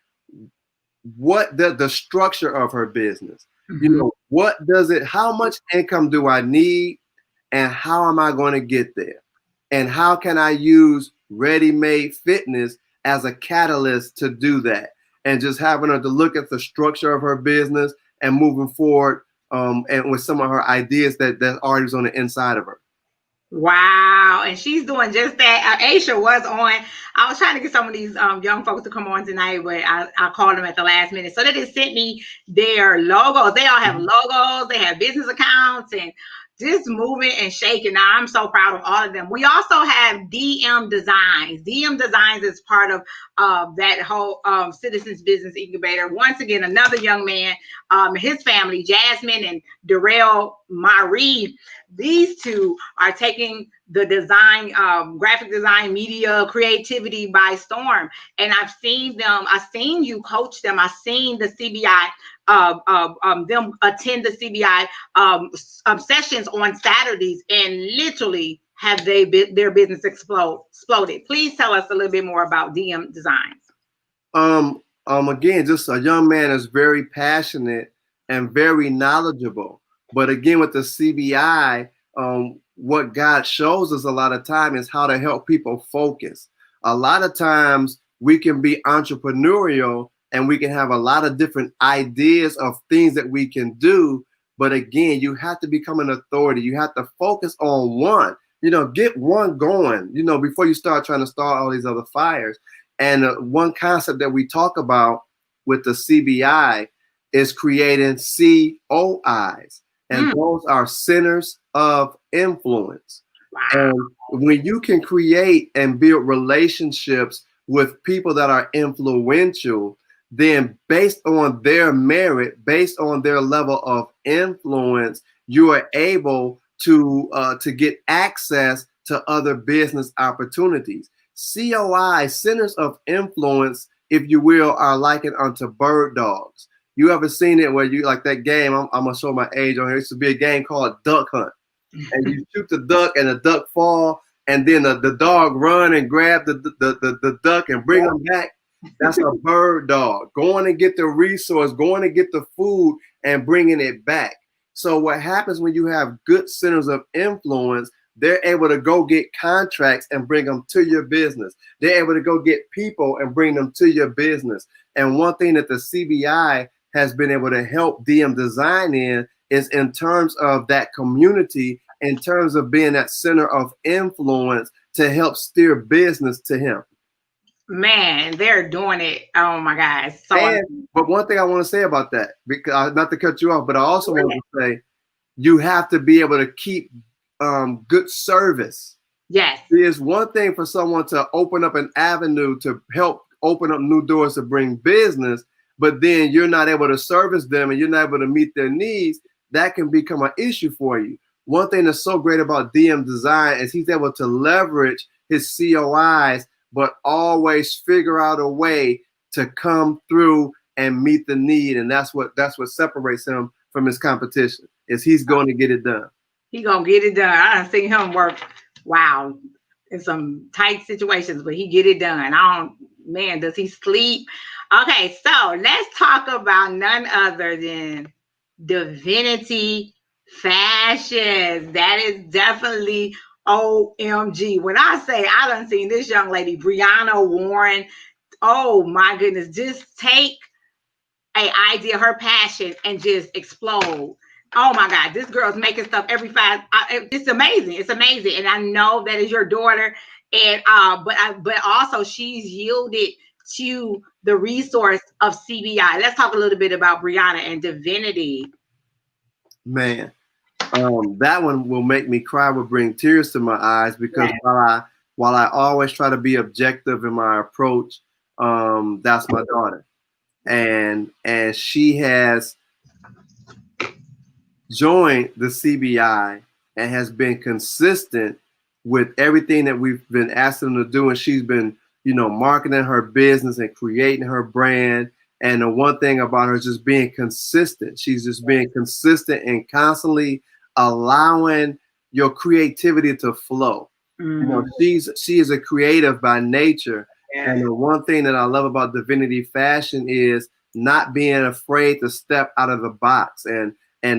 what the structure of her business. What does it, how much income do I need, and how am I going to get there? And how can I use Ready Made Fitness as a catalyst to do that? And just having her to look at the structure of her business and moving forward, and with some of her ideas that already was on the inside of her. Wow. And she's doing just that. Aisha was on. I was trying to get some of these young folks to come on tonight, but I called them at the last minute. So they just sent me their logos. They all have logos, they have business accounts, and just moving and shaking. Now, I'm so proud of all of them. We also have DM Designs. DM Designs is part of that whole Citizens Business Incubator. Once again, another young man, his family, Jasmine and Darrell Marie. These two are taking the design, graphic design, media, creativity by storm. And I've seen them. I've seen you coach them. I've seen the CBI, them attend the CBI sessions on Saturdays, and literally have their business exploded. Please tell us a little bit more about DM Designs. Again, just a young man that's very passionate and very knowledgeable. But again, with the CBI, what God shows us a lot of time is how to help people focus. A lot of times we can be entrepreneurial and we can have a lot of different ideas of things that we can do. But again, you have to become an authority. You have to focus on one, get one going, before you start trying to start all these other fires. And one concept that we talk about with the CBI is creating COIs. And those are centers of influence. Wow. And when you can create and build relationships with people that are influential, then based on their merit, based on their level of influence, you are able to get access to other business opportunities. COI, centers of influence, if you will, are likened unto bird dogs. You ever seen it where you like that game? I'm gonna show my age on here. It used to be a game called Duck Hunt, and you shoot the duck, and the duck fall, and then the dog run and grab the duck and bring them back. That's a bird dog going to get the resource, going to get the food, and bringing it back. So what happens when you have good centers of influence? They're able to go get contracts and bring them to your business. They're able to go get people and bring them to your business. And one thing that the CBI has been able to help DM Design in is in terms of that community, in terms of being that center of influence to help steer business to him. Man, they're doing it. Oh my God. But one thing I want to say about that, because not to cut you off, but I also want to say you have to be able to keep good service. Yes. There's one thing for someone to open up an avenue to help open up new doors to bring business, but then you're not able to service them and you're not able to meet their needs. That can become an issue for you. One thing that's so great about DM Design is he's able to leverage his COIs, but always figure out a way to come through and meet the need. And that's what separates him from his competition, is he's going to get it done. He gonna get it done. I done seen him work, wow, in some tight situations, but he get it done. Man, does he sleep? Okay, so let's talk about none other than Divinity Fashions. That is definitely OMG. When I say I done seen this young lady, Brianna Warren, oh my goodness, just take an idea, her passion, and just explode. Oh my God, this girl's making stuff every it's amazing. It's amazing. And I know that is your daughter. And but also she's yielded to the resource of CBI. Let's talk a little bit about Brianna and Divinity. Man, that one will make me cry, will bring tears to my eyes, because while I always try to be objective in my approach, that's my daughter. And she has joined the CBI and has been consistent with everything that we've been asking them to do. And she's been, marketing her business and creating her brand. And the one thing about her is just being consistent. She's just being consistent and constantly allowing your creativity to flow. She is a creative by nature. And the one thing that I love about Divinity Fashion is not being afraid to step out of the box and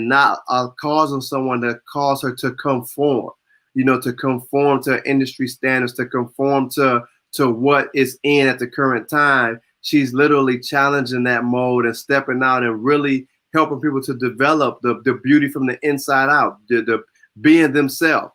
not causing someone to cause her to conform, to conform to industry standards, to conform to what is in at the current time. She's literally challenging that mode and stepping out and really helping people to develop the beauty from the inside out, the being themselves,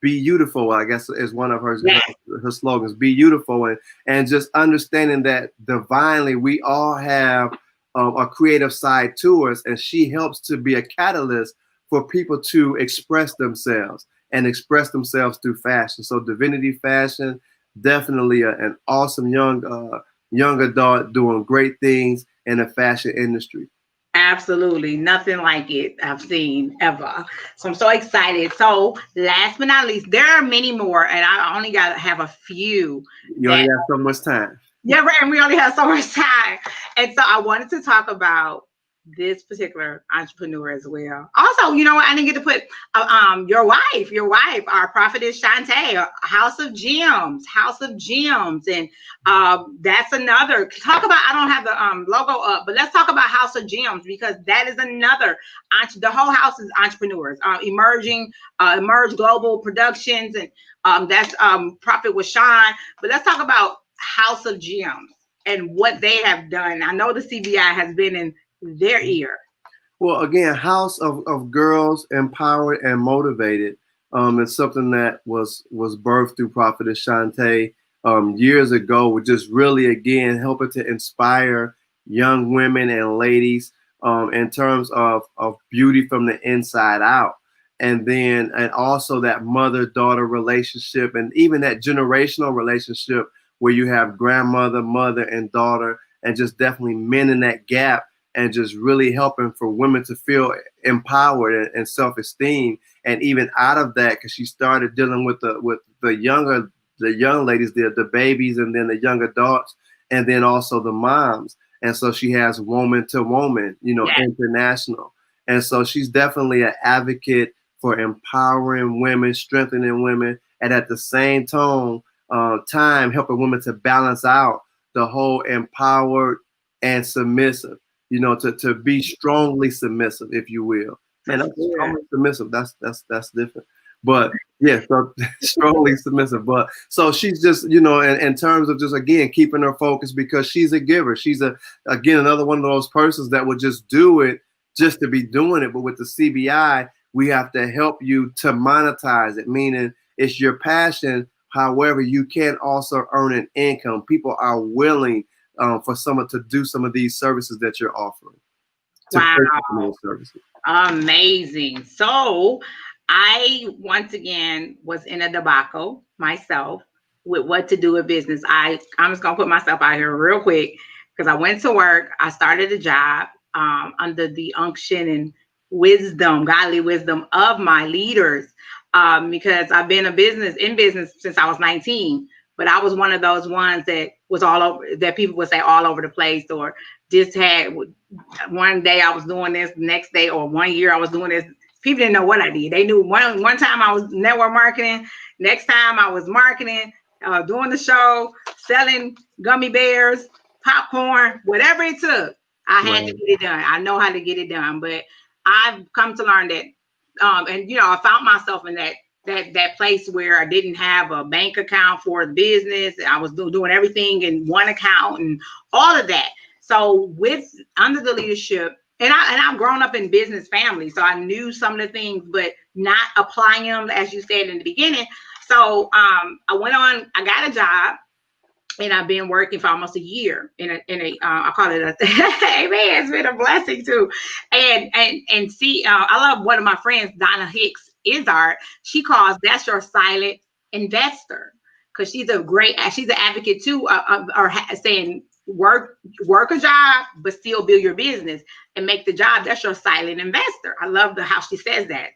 be beautiful, I guess is one of Yes. her slogans, be beautiful. And just understanding that divinely we all have a creative side to us, and she helps to be a catalyst for people to express themselves and express themselves through fashion. So Divinity Fashion, definitely an awesome young adult doing great things in the fashion industry. Absolutely. Nothing like it I've seen ever. So I'm so excited. So last but not least, there are many more, and I only got to have a few You only that, have so much time. yeah, right. And we only have so much time. And so I wanted to talk about this particular entrepreneur as well. Also, you know what? I didn't get to put your wife, our prophetess Shantae, House of Gems, House of Gems. And that's another talk about. I don't have the logo up, but let's talk about House of Gems, because that is another. The whole house is entrepreneurs, Emerge Global Productions, and that's Prophet with Sean. But let's talk about House of Gems and what they have done. I know the C.B.I. has been in their ear. Well, again, House of Girls Empowered and Motivated is something that was birthed through Prophetess Shantae years ago, with just really, again, helping to inspire young women and ladies in terms of beauty from the inside out. And also that mother-daughter relationship, and even that generational relationship where you have grandmother, mother, and daughter, and just definitely men in that gap, and just really helping for women to feel empowered and self-esteem. And even out of that, because she started dealing with the young ladies, the babies, and then the young adults, and then also the moms. And so she has Woman to Woman, Yes. international. And so she's definitely an advocate for empowering women, strengthening women, and at the same time helping women to balance out the whole empowered and submissive, to be strongly submissive, if you will. Man, That's that's good. strongly submissive. That's different. But yeah, so strongly submissive. But so she's just, in terms of just, again, keeping her focus, because she's a giver. She's again, another one of those persons that would just do it just to be doing it. But with the C.B.I., we have to help you to monetize it, meaning it's your passion. However, you can also earn an income. People are willing for someone to do some of these services that you're offering. Wow. Those services. Amazing. So I once again was in a debacle myself with what to do with business. I'm just gonna put myself out here real quick, because I went to work. I started a job under the unction and wisdom, godly wisdom of my leaders, because I've been in business since I was 19. But I was one of those ones that was all over, that people would say all over the place, or just had one day I was doing this, the next day or 1 year I was doing this. People didn't know what I did. They knew one time I was network marketing, next time I was marketing, doing the show, selling gummy bears, popcorn, whatever it took. I had to get it done. I know how to get it done, but I've come to learn that, and I found myself in that place where I didn't have a bank account for the business. I was doing everything in one account and all of that. So under the leadership, and I've grown up in business family, so I knew some of the things, but not applying them, as you said in the beginning. So I went on. I got a job, and I've been working for almost a year in a I call it a hey man, it's been a blessing too. And see, I love one of my friends, Donna Hicks Izzard. She calls that's your silent investor, because she's an advocate too, saying work a job but still build your business and make the job. That's your silent investor. I love how she says that.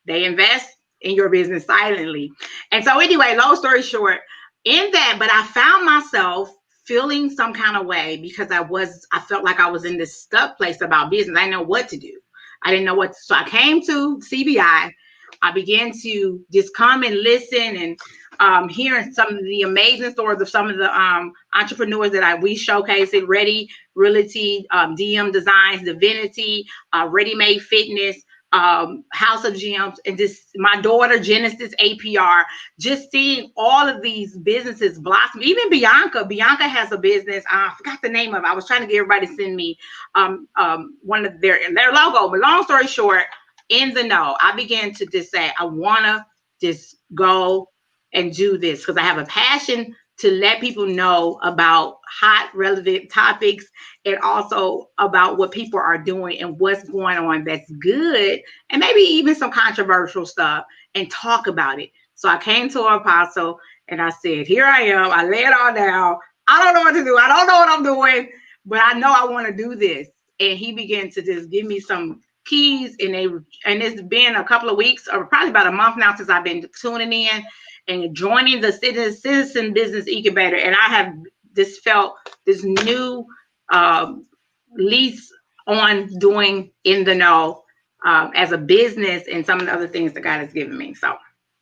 They invest in your business silently. And so anyway, long story short, in that, but I found myself feeling some kind of way, because I felt like I was in this stuck place about business. I didn't know what to do. I didn't know what so I came to C.B.I. I began to just come and listen, and hearing some of the amazing stories of some of the entrepreneurs that we showcased at Ready Realty, DM Designs, Divinity, Ready Made Fitness, House of Gems, and just my daughter Genesis APR, just seeing all of these businesses blossom. Even Bianca has a business. I forgot the name of it. I was trying to get everybody to send me one of their logo. But long story short, in the know, I began to just say, I want to just go and do this, because I have a passion to let people know about hot, relevant topics, and also about what people are doing and what's going on that's good, and maybe even some controversial stuff, and talk about it. So I came to an apostle and I said, here I am. I lay it all down. I don't know what to do. I don't know what I'm doing, but I know I want to do this. And he began to just give me some keys, and it's been a couple of weeks, or probably about a month now, since I've been tuning in and joining the Citizen Business Incubator. And I have just felt this new um, lease on doing In the Know as a business, and some of the other things that God has given me. So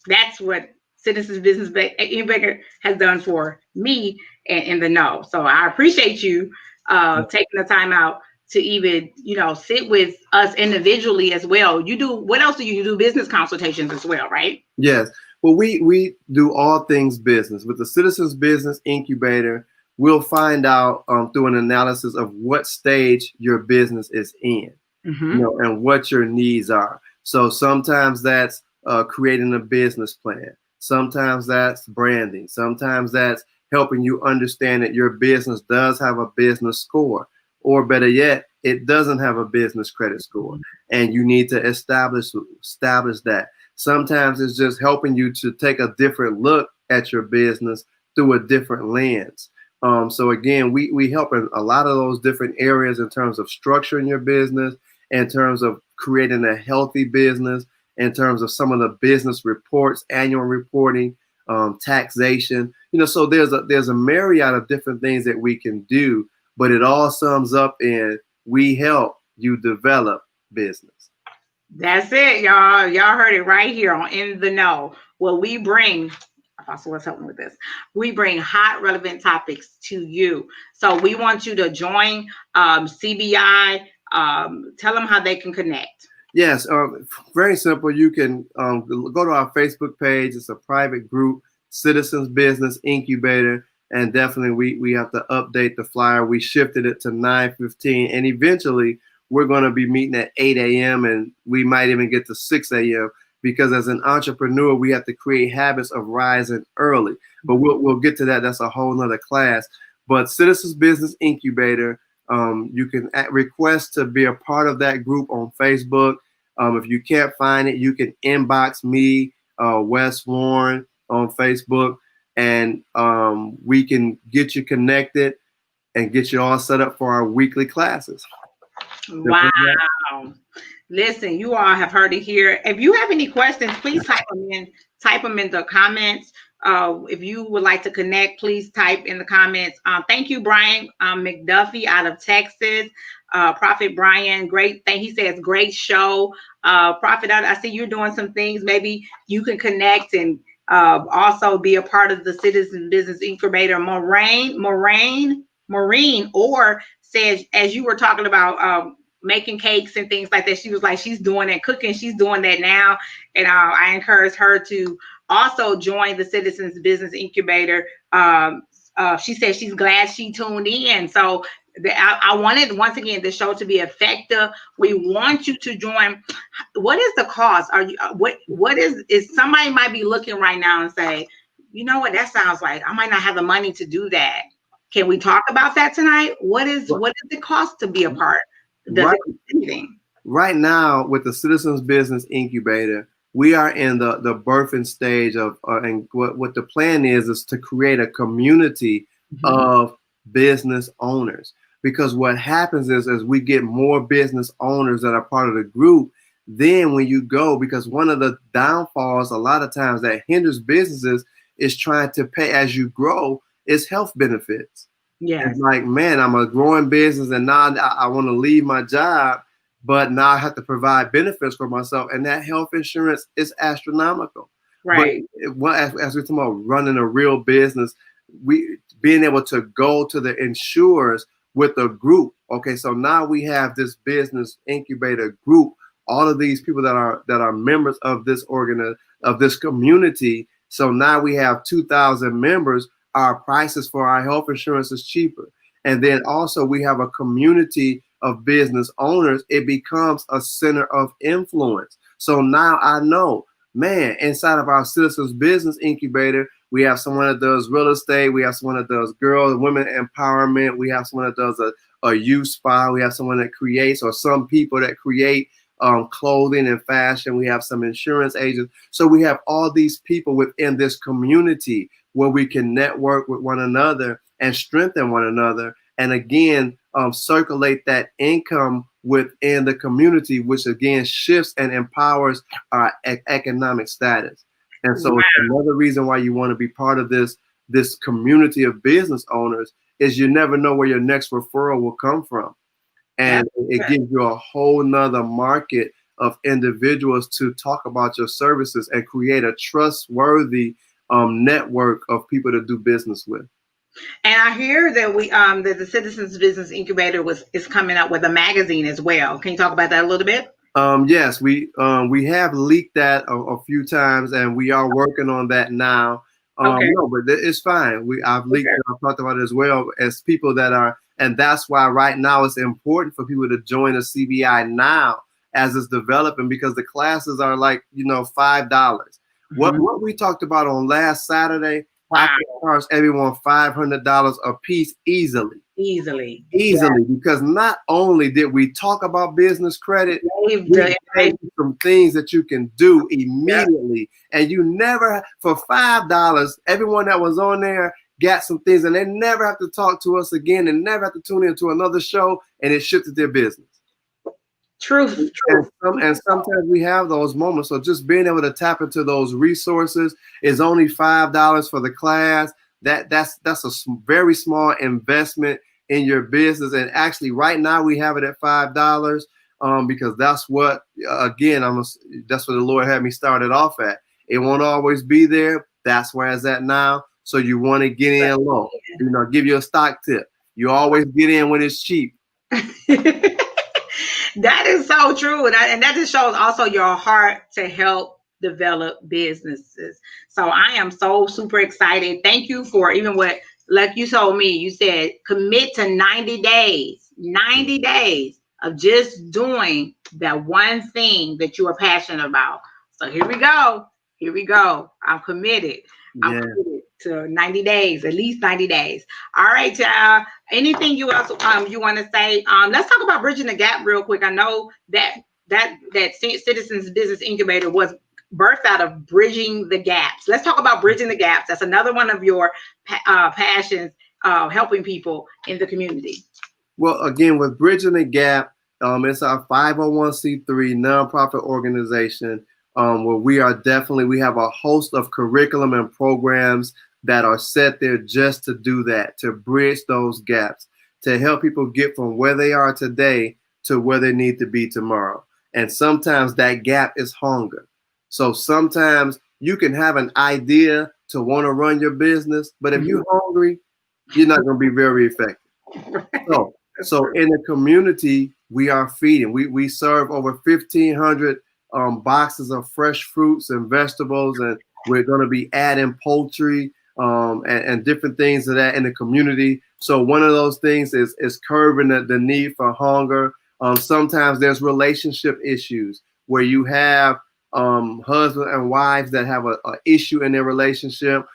that's what Citizens Business Incubator has done for me and In the Know. So I appreciate you taking the time out to even, sit with us individually as well. You do, what else do you do? Business consultations as well, right? Yes. Well, we do all things business. With the Citizens Business Incubator, we'll find out through an analysis of what stage your business is in, and what your needs are. So sometimes that's creating a business plan. Sometimes that's branding. Sometimes that's helping you understand that your business does have a business score, or better yet, it doesn't have a business credit score, and you need to establish that. Sometimes it's just helping you to take a different look at your business through a different lens. So again, we help in a lot of those different areas in terms of structuring your business, in terms of creating a healthy business, in terms of some of the business reports, annual reporting, taxation. So there's a myriad of different things that we can do, but it all sums up in we help you develop business. That's it, y'all. Y'all heard it right here on In the Know. Well, we bring, Apostle, let's help me with this. We bring hot, relevant topics to you. So we want you to join C.B.I. Tell them how they can connect. Yes, very simple. You can go to our Facebook page. It's a private group, Citizens Business Incubator, and definitely we have to update the flyer. We shifted it to 9:15, and eventually we're going to be meeting at 8 a.m. and we might even get to 6 a.m. because as an entrepreneur, we have to create habits of rising early. But we'll get to that. That's a whole nother class. But Citizens Business Incubator, you can request to be a part of that group on Facebook. If you can't find it, you can inbox me, Wes Warren, on Facebook, and we can get you connected and get you all set up for our weekly classes. Wow. Listen, you all have heard it here. If you have any questions, please type them in the comments. If you would like to connect, please type in the comments. Thank you, Brian McDuffie out of Texas. Prophet Brian, great thing. He says, great show. Prophet, I see you're doing some things. Maybe you can connect and also be a part of the Citizen Business Incubator. Maureen, or says, as you were talking about making cakes and things like that, she was like, she's doing that, cooking, she's doing that now. And I encourage her to also join the Citizens Business Incubator. She said she's glad she tuned in. So I wanted, once again, the show to be effective. We want you to join. What is the cost? Are you what is somebody might be looking right now and say, you know what, that sounds like I might not have the money to do that. Can we talk about that tonight? What is the cost to be a part? Does it cost anything? Right now, with the Citizens Business Incubator, we are in the birthing stage of, and what the plan is to create a community of business owners. Because what happens is, as we get more business owners that are part of the group, then when you go, because one of the downfalls a lot of times that hinders businesses is trying to pay as you grow is health benefits. Yeah. It's like, man, I'm a growing business and now I want to leave my job, but now I have to provide benefits for myself. And that health insurance is astronomical. Right. But as we're talking about running a real business, we being able to go to the insurers with a group. Okay, so now we have this business incubator group, all of these people that are members of this of this community. So now we have 2,000 members. Our prices for our health insurance is cheaper. And then also we have a community of business owners. It becomes a center of influence. So now I know man, inside of our Citizens Business Incubator, we have someone that does real estate. We have someone that does girl and women empowerment. We have someone that does a youth spa. We have someone that creates, or some people that create clothing and fashion. We have some insurance agents. So we have all these people within this community where we can network with one another and strengthen one another. And again, circulate that income within the community, which again shifts and empowers our economic status. And so another reason why you want to be part of this community of business owners is you never know where your next referral will come from. And it gives you a whole nother market of individuals to talk about your services and create a trustworthy network of people to do business with. And I hear that that the Citizens Business Incubator is coming up with a magazine as well. Can you talk about that a little bit? Yes, we have leaked that a few times, and we are working on that now. No, but it's fine. I've leaked it. I've talked about it as well as people that are, and that's why right now it's important for people to join the C.B.I. now as it's developing, because the classes are like, $5. Mm-hmm. What we talked about on last Saturday, I can charge everyone $500 a piece easily. Easily, because not only did we talk about business credit, we gave you some things that you can do immediately. And you never, for $5, everyone that was on there got some things, and they never have to talk to us again and never have to tune into another show, and it shifted their business. Truth. And sometimes we have those moments. So just being able to tap into those resources is only $5 for the class. That's a very small investment in your business. And actually right now we have it at $5 because that's what, again, that's what the Lord had me started off at. It won't always be there. That's where it's at now. So you want to get in low, give you a stock tip. You always get in when it's cheap. That is so true. And that just shows also your heart to help develop businesses. So I am so super excited. Thank you for even what, like you told me, you said commit to 90 days of just doing that one thing that you are passionate about. So here we go. I'm committed. I'm committed to 90 days, at least 90 days. All right, y'all. Anything you else you want to say? Let's talk about bridging the gap real quick. I know that Citizens Business Incubator was birthed out of bridging the gaps. Let's talk about bridging the gaps. That's another one of your passions, helping people in the community. Well, again, with bridging the gap, it's our 501c3 nonprofit organization. Where we have a host of curriculum and programs that are set there just to do that, to bridge those gaps, to help people get from where they are today to where they need to be tomorrow. And sometimes that gap is hunger. So sometimes you can have an idea to want to run your business, but if you're hungry, you're not going to be very effective. So in the community, we are feeding. We serve over 1,500 boxes of fresh fruits and vegetables, and we're going to be adding poultry and different things of that in the community. So one of those things is curbing the need for hunger. Sometimes there's relationship issues where you have husband and wives that have a issue in their relationship.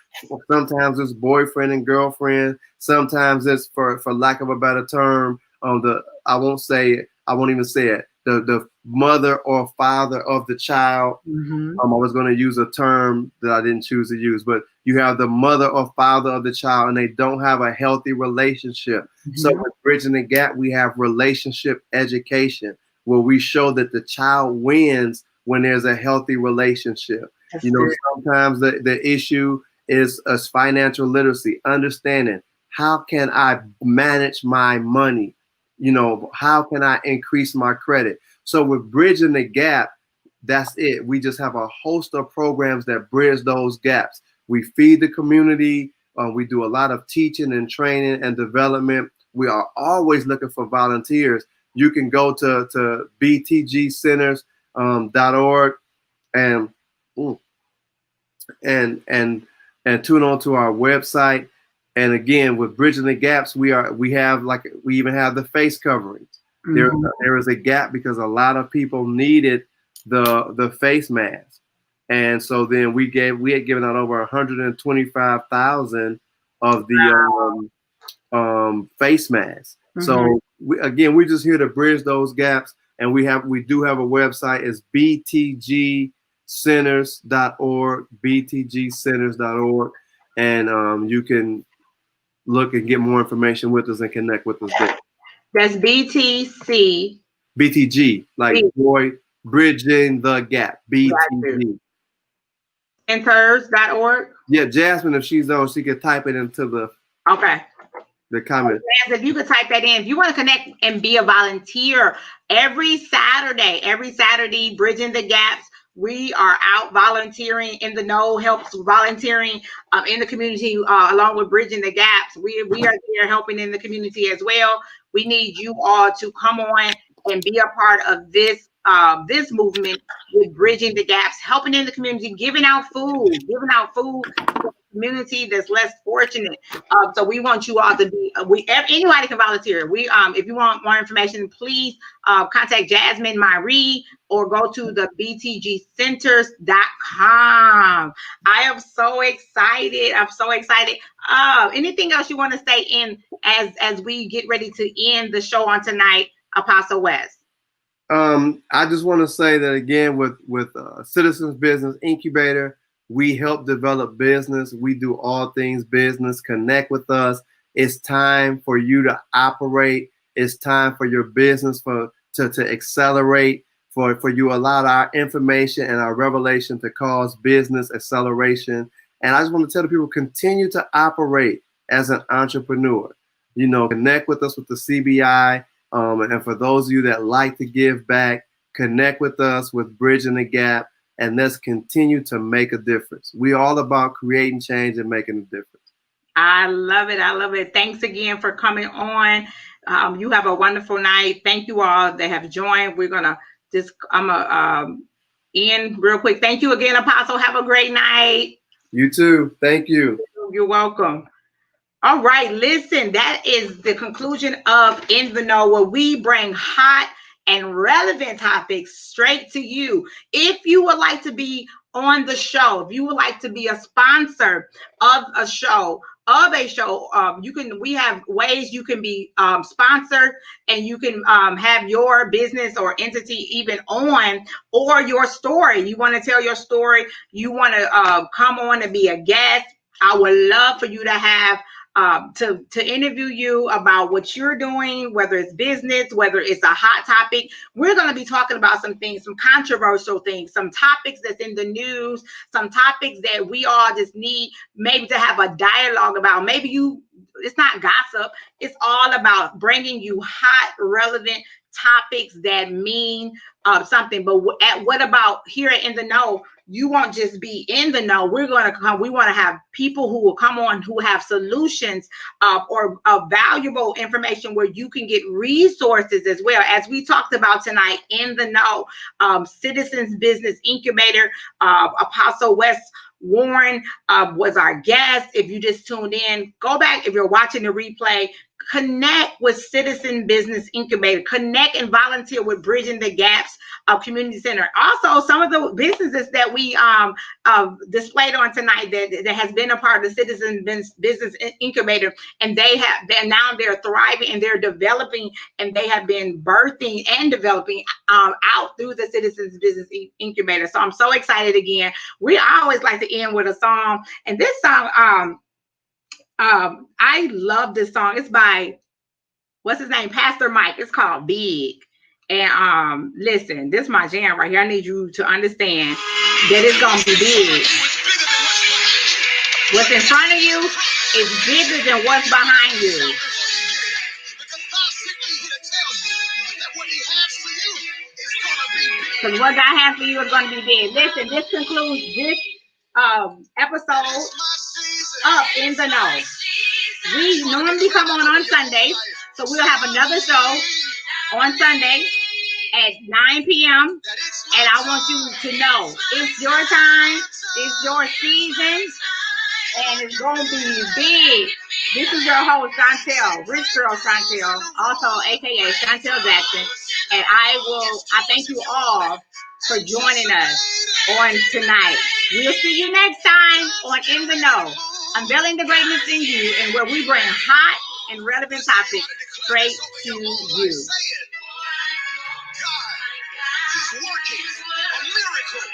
Sometimes it's boyfriend and girlfriend. Sometimes it's, for lack of a better term, I won't even say it. The mother or father of the child. I was going to use a term that I didn't choose to use, but you have the mother or father of the child, and they don't have a healthy relationship. So with Bridging the Gap, we have relationship education where we show that the child wins when there's a healthy relationship. Sometimes the issue is financial literacy, understanding how can I manage my money. How can I increase my credit? So with Bridging the Gap, that's it. We just have a host of programs that bridge those gaps. We feed the community. We do a lot of teaching and training and development. We are always looking for volunteers. You can go to btgcenters.org and tune on to our website. And again, with Bridging the Gaps, we even have the face coverings. There is a gap because a lot of people needed the face mask. And so then we had given out over 125,000 of the face masks. Mm-hmm. So we're just here to bridge those gaps, and we do have a website. It's btgcenters.org, btgcenters.org, and you can look and get more information with us and connect with us there. That's BTC. BTG, like boy, bridging the gap. BTG. Centers.org. Yeah, Jasmine, if she's on, she could type it into the comment. If you could type that in, if you want to connect and be a volunteer every Saturday, bridging the gaps. We are out volunteering. In the know helps volunteering in the community along with bridging the gaps. We are there helping in the community as well. We need you all to come on and be a part of this movement with bridging the gaps, helping in the community, giving out food community that's less fortunate. So we want you all to be. Anybody can volunteer. If you want more information, please contact Jasmine Marie or go to the btgcenters.com. I am so excited. Anything else you want to say in as we get ready to end the show on tonight, Apostle Wes? I just want to say that again with Citizens Business Incubator. We help develop business. We do all things business. Connect with us. It's time for you to operate. It's time for your business to accelerate, for you allow our information and our revelation to cause business acceleration. And I just want to tell the people, continue to operate as an entrepreneur. Connect with us with the C.B.I. And for those of you that like to give back, connect with us with Bridging the Gap. And let's continue to make a difference. We're all about creating change and making a difference. I love it. Thanks again for coming on. You have a wonderful night. Thank you all that have joined. I'm gonna end real quick. Thank you again, Apostle. Have a great night. You too. Thank you. You're welcome. All right, listen, that is the conclusion of In the Know, where we bring hot and relevant topics straight to you. If you would like to be on the show, if you would like to be a sponsor of a show, we have ways you can be sponsored, and you can have your business or entity even on, or your story. You want to tell your story, you want to come on and be a guest. I would love for you to have to interview you about what you're doing, whether it's business, whether it's a hot topic. We're going to be talking about some things, some controversial things, some topics that's in the news, some topics that we all just need maybe to have a dialogue about. It's not gossip. It's all about bringing you hot, relevant topics that mean something. But what about here at In the Know? You won't just be in the know. We want to have people who will come on who have solutions or valuable information where you can get resources as well. As we talked about tonight, In the Know, Citizens Business Incubator, Apostle Wes Warren was our guest. If you just tuned in, go back. If you're watching the replay, connect with Citizen Business Incubator. Connect and volunteer with Bridging the Gaps Community Center. Also, some of the businesses that we displayed on tonight that has been a part of the Citizen Business Incubator, and they're thriving and they're developing, and they have been birthing and developing out through the Citizens Business Incubator. So I'm so excited again. We always like to end with a song, and this song, I love this song. It's by, what's his name? Pastor Mike. It's called Big. And listen, this is my jam right here. I need you to understand that it's gonna be big. What's in front of you is bigger than what's behind you. Because what God has for you is going to be big. Listen, this concludes this episode of In the Know. We normally come on Sunday, so we'll have another show on Sunday at 9 p.m. And I want you to know it's your time, it's your season, and it's going to be big. This is your host, Chantel, Rich Girl Chantel, also aka Chantel Jackson. And I thank you all for joining us. on tonight. We'll see you next time on In the Know, unveiling the greatness in you, and where we bring hot and relevant topics straight to you. God is working a miracle.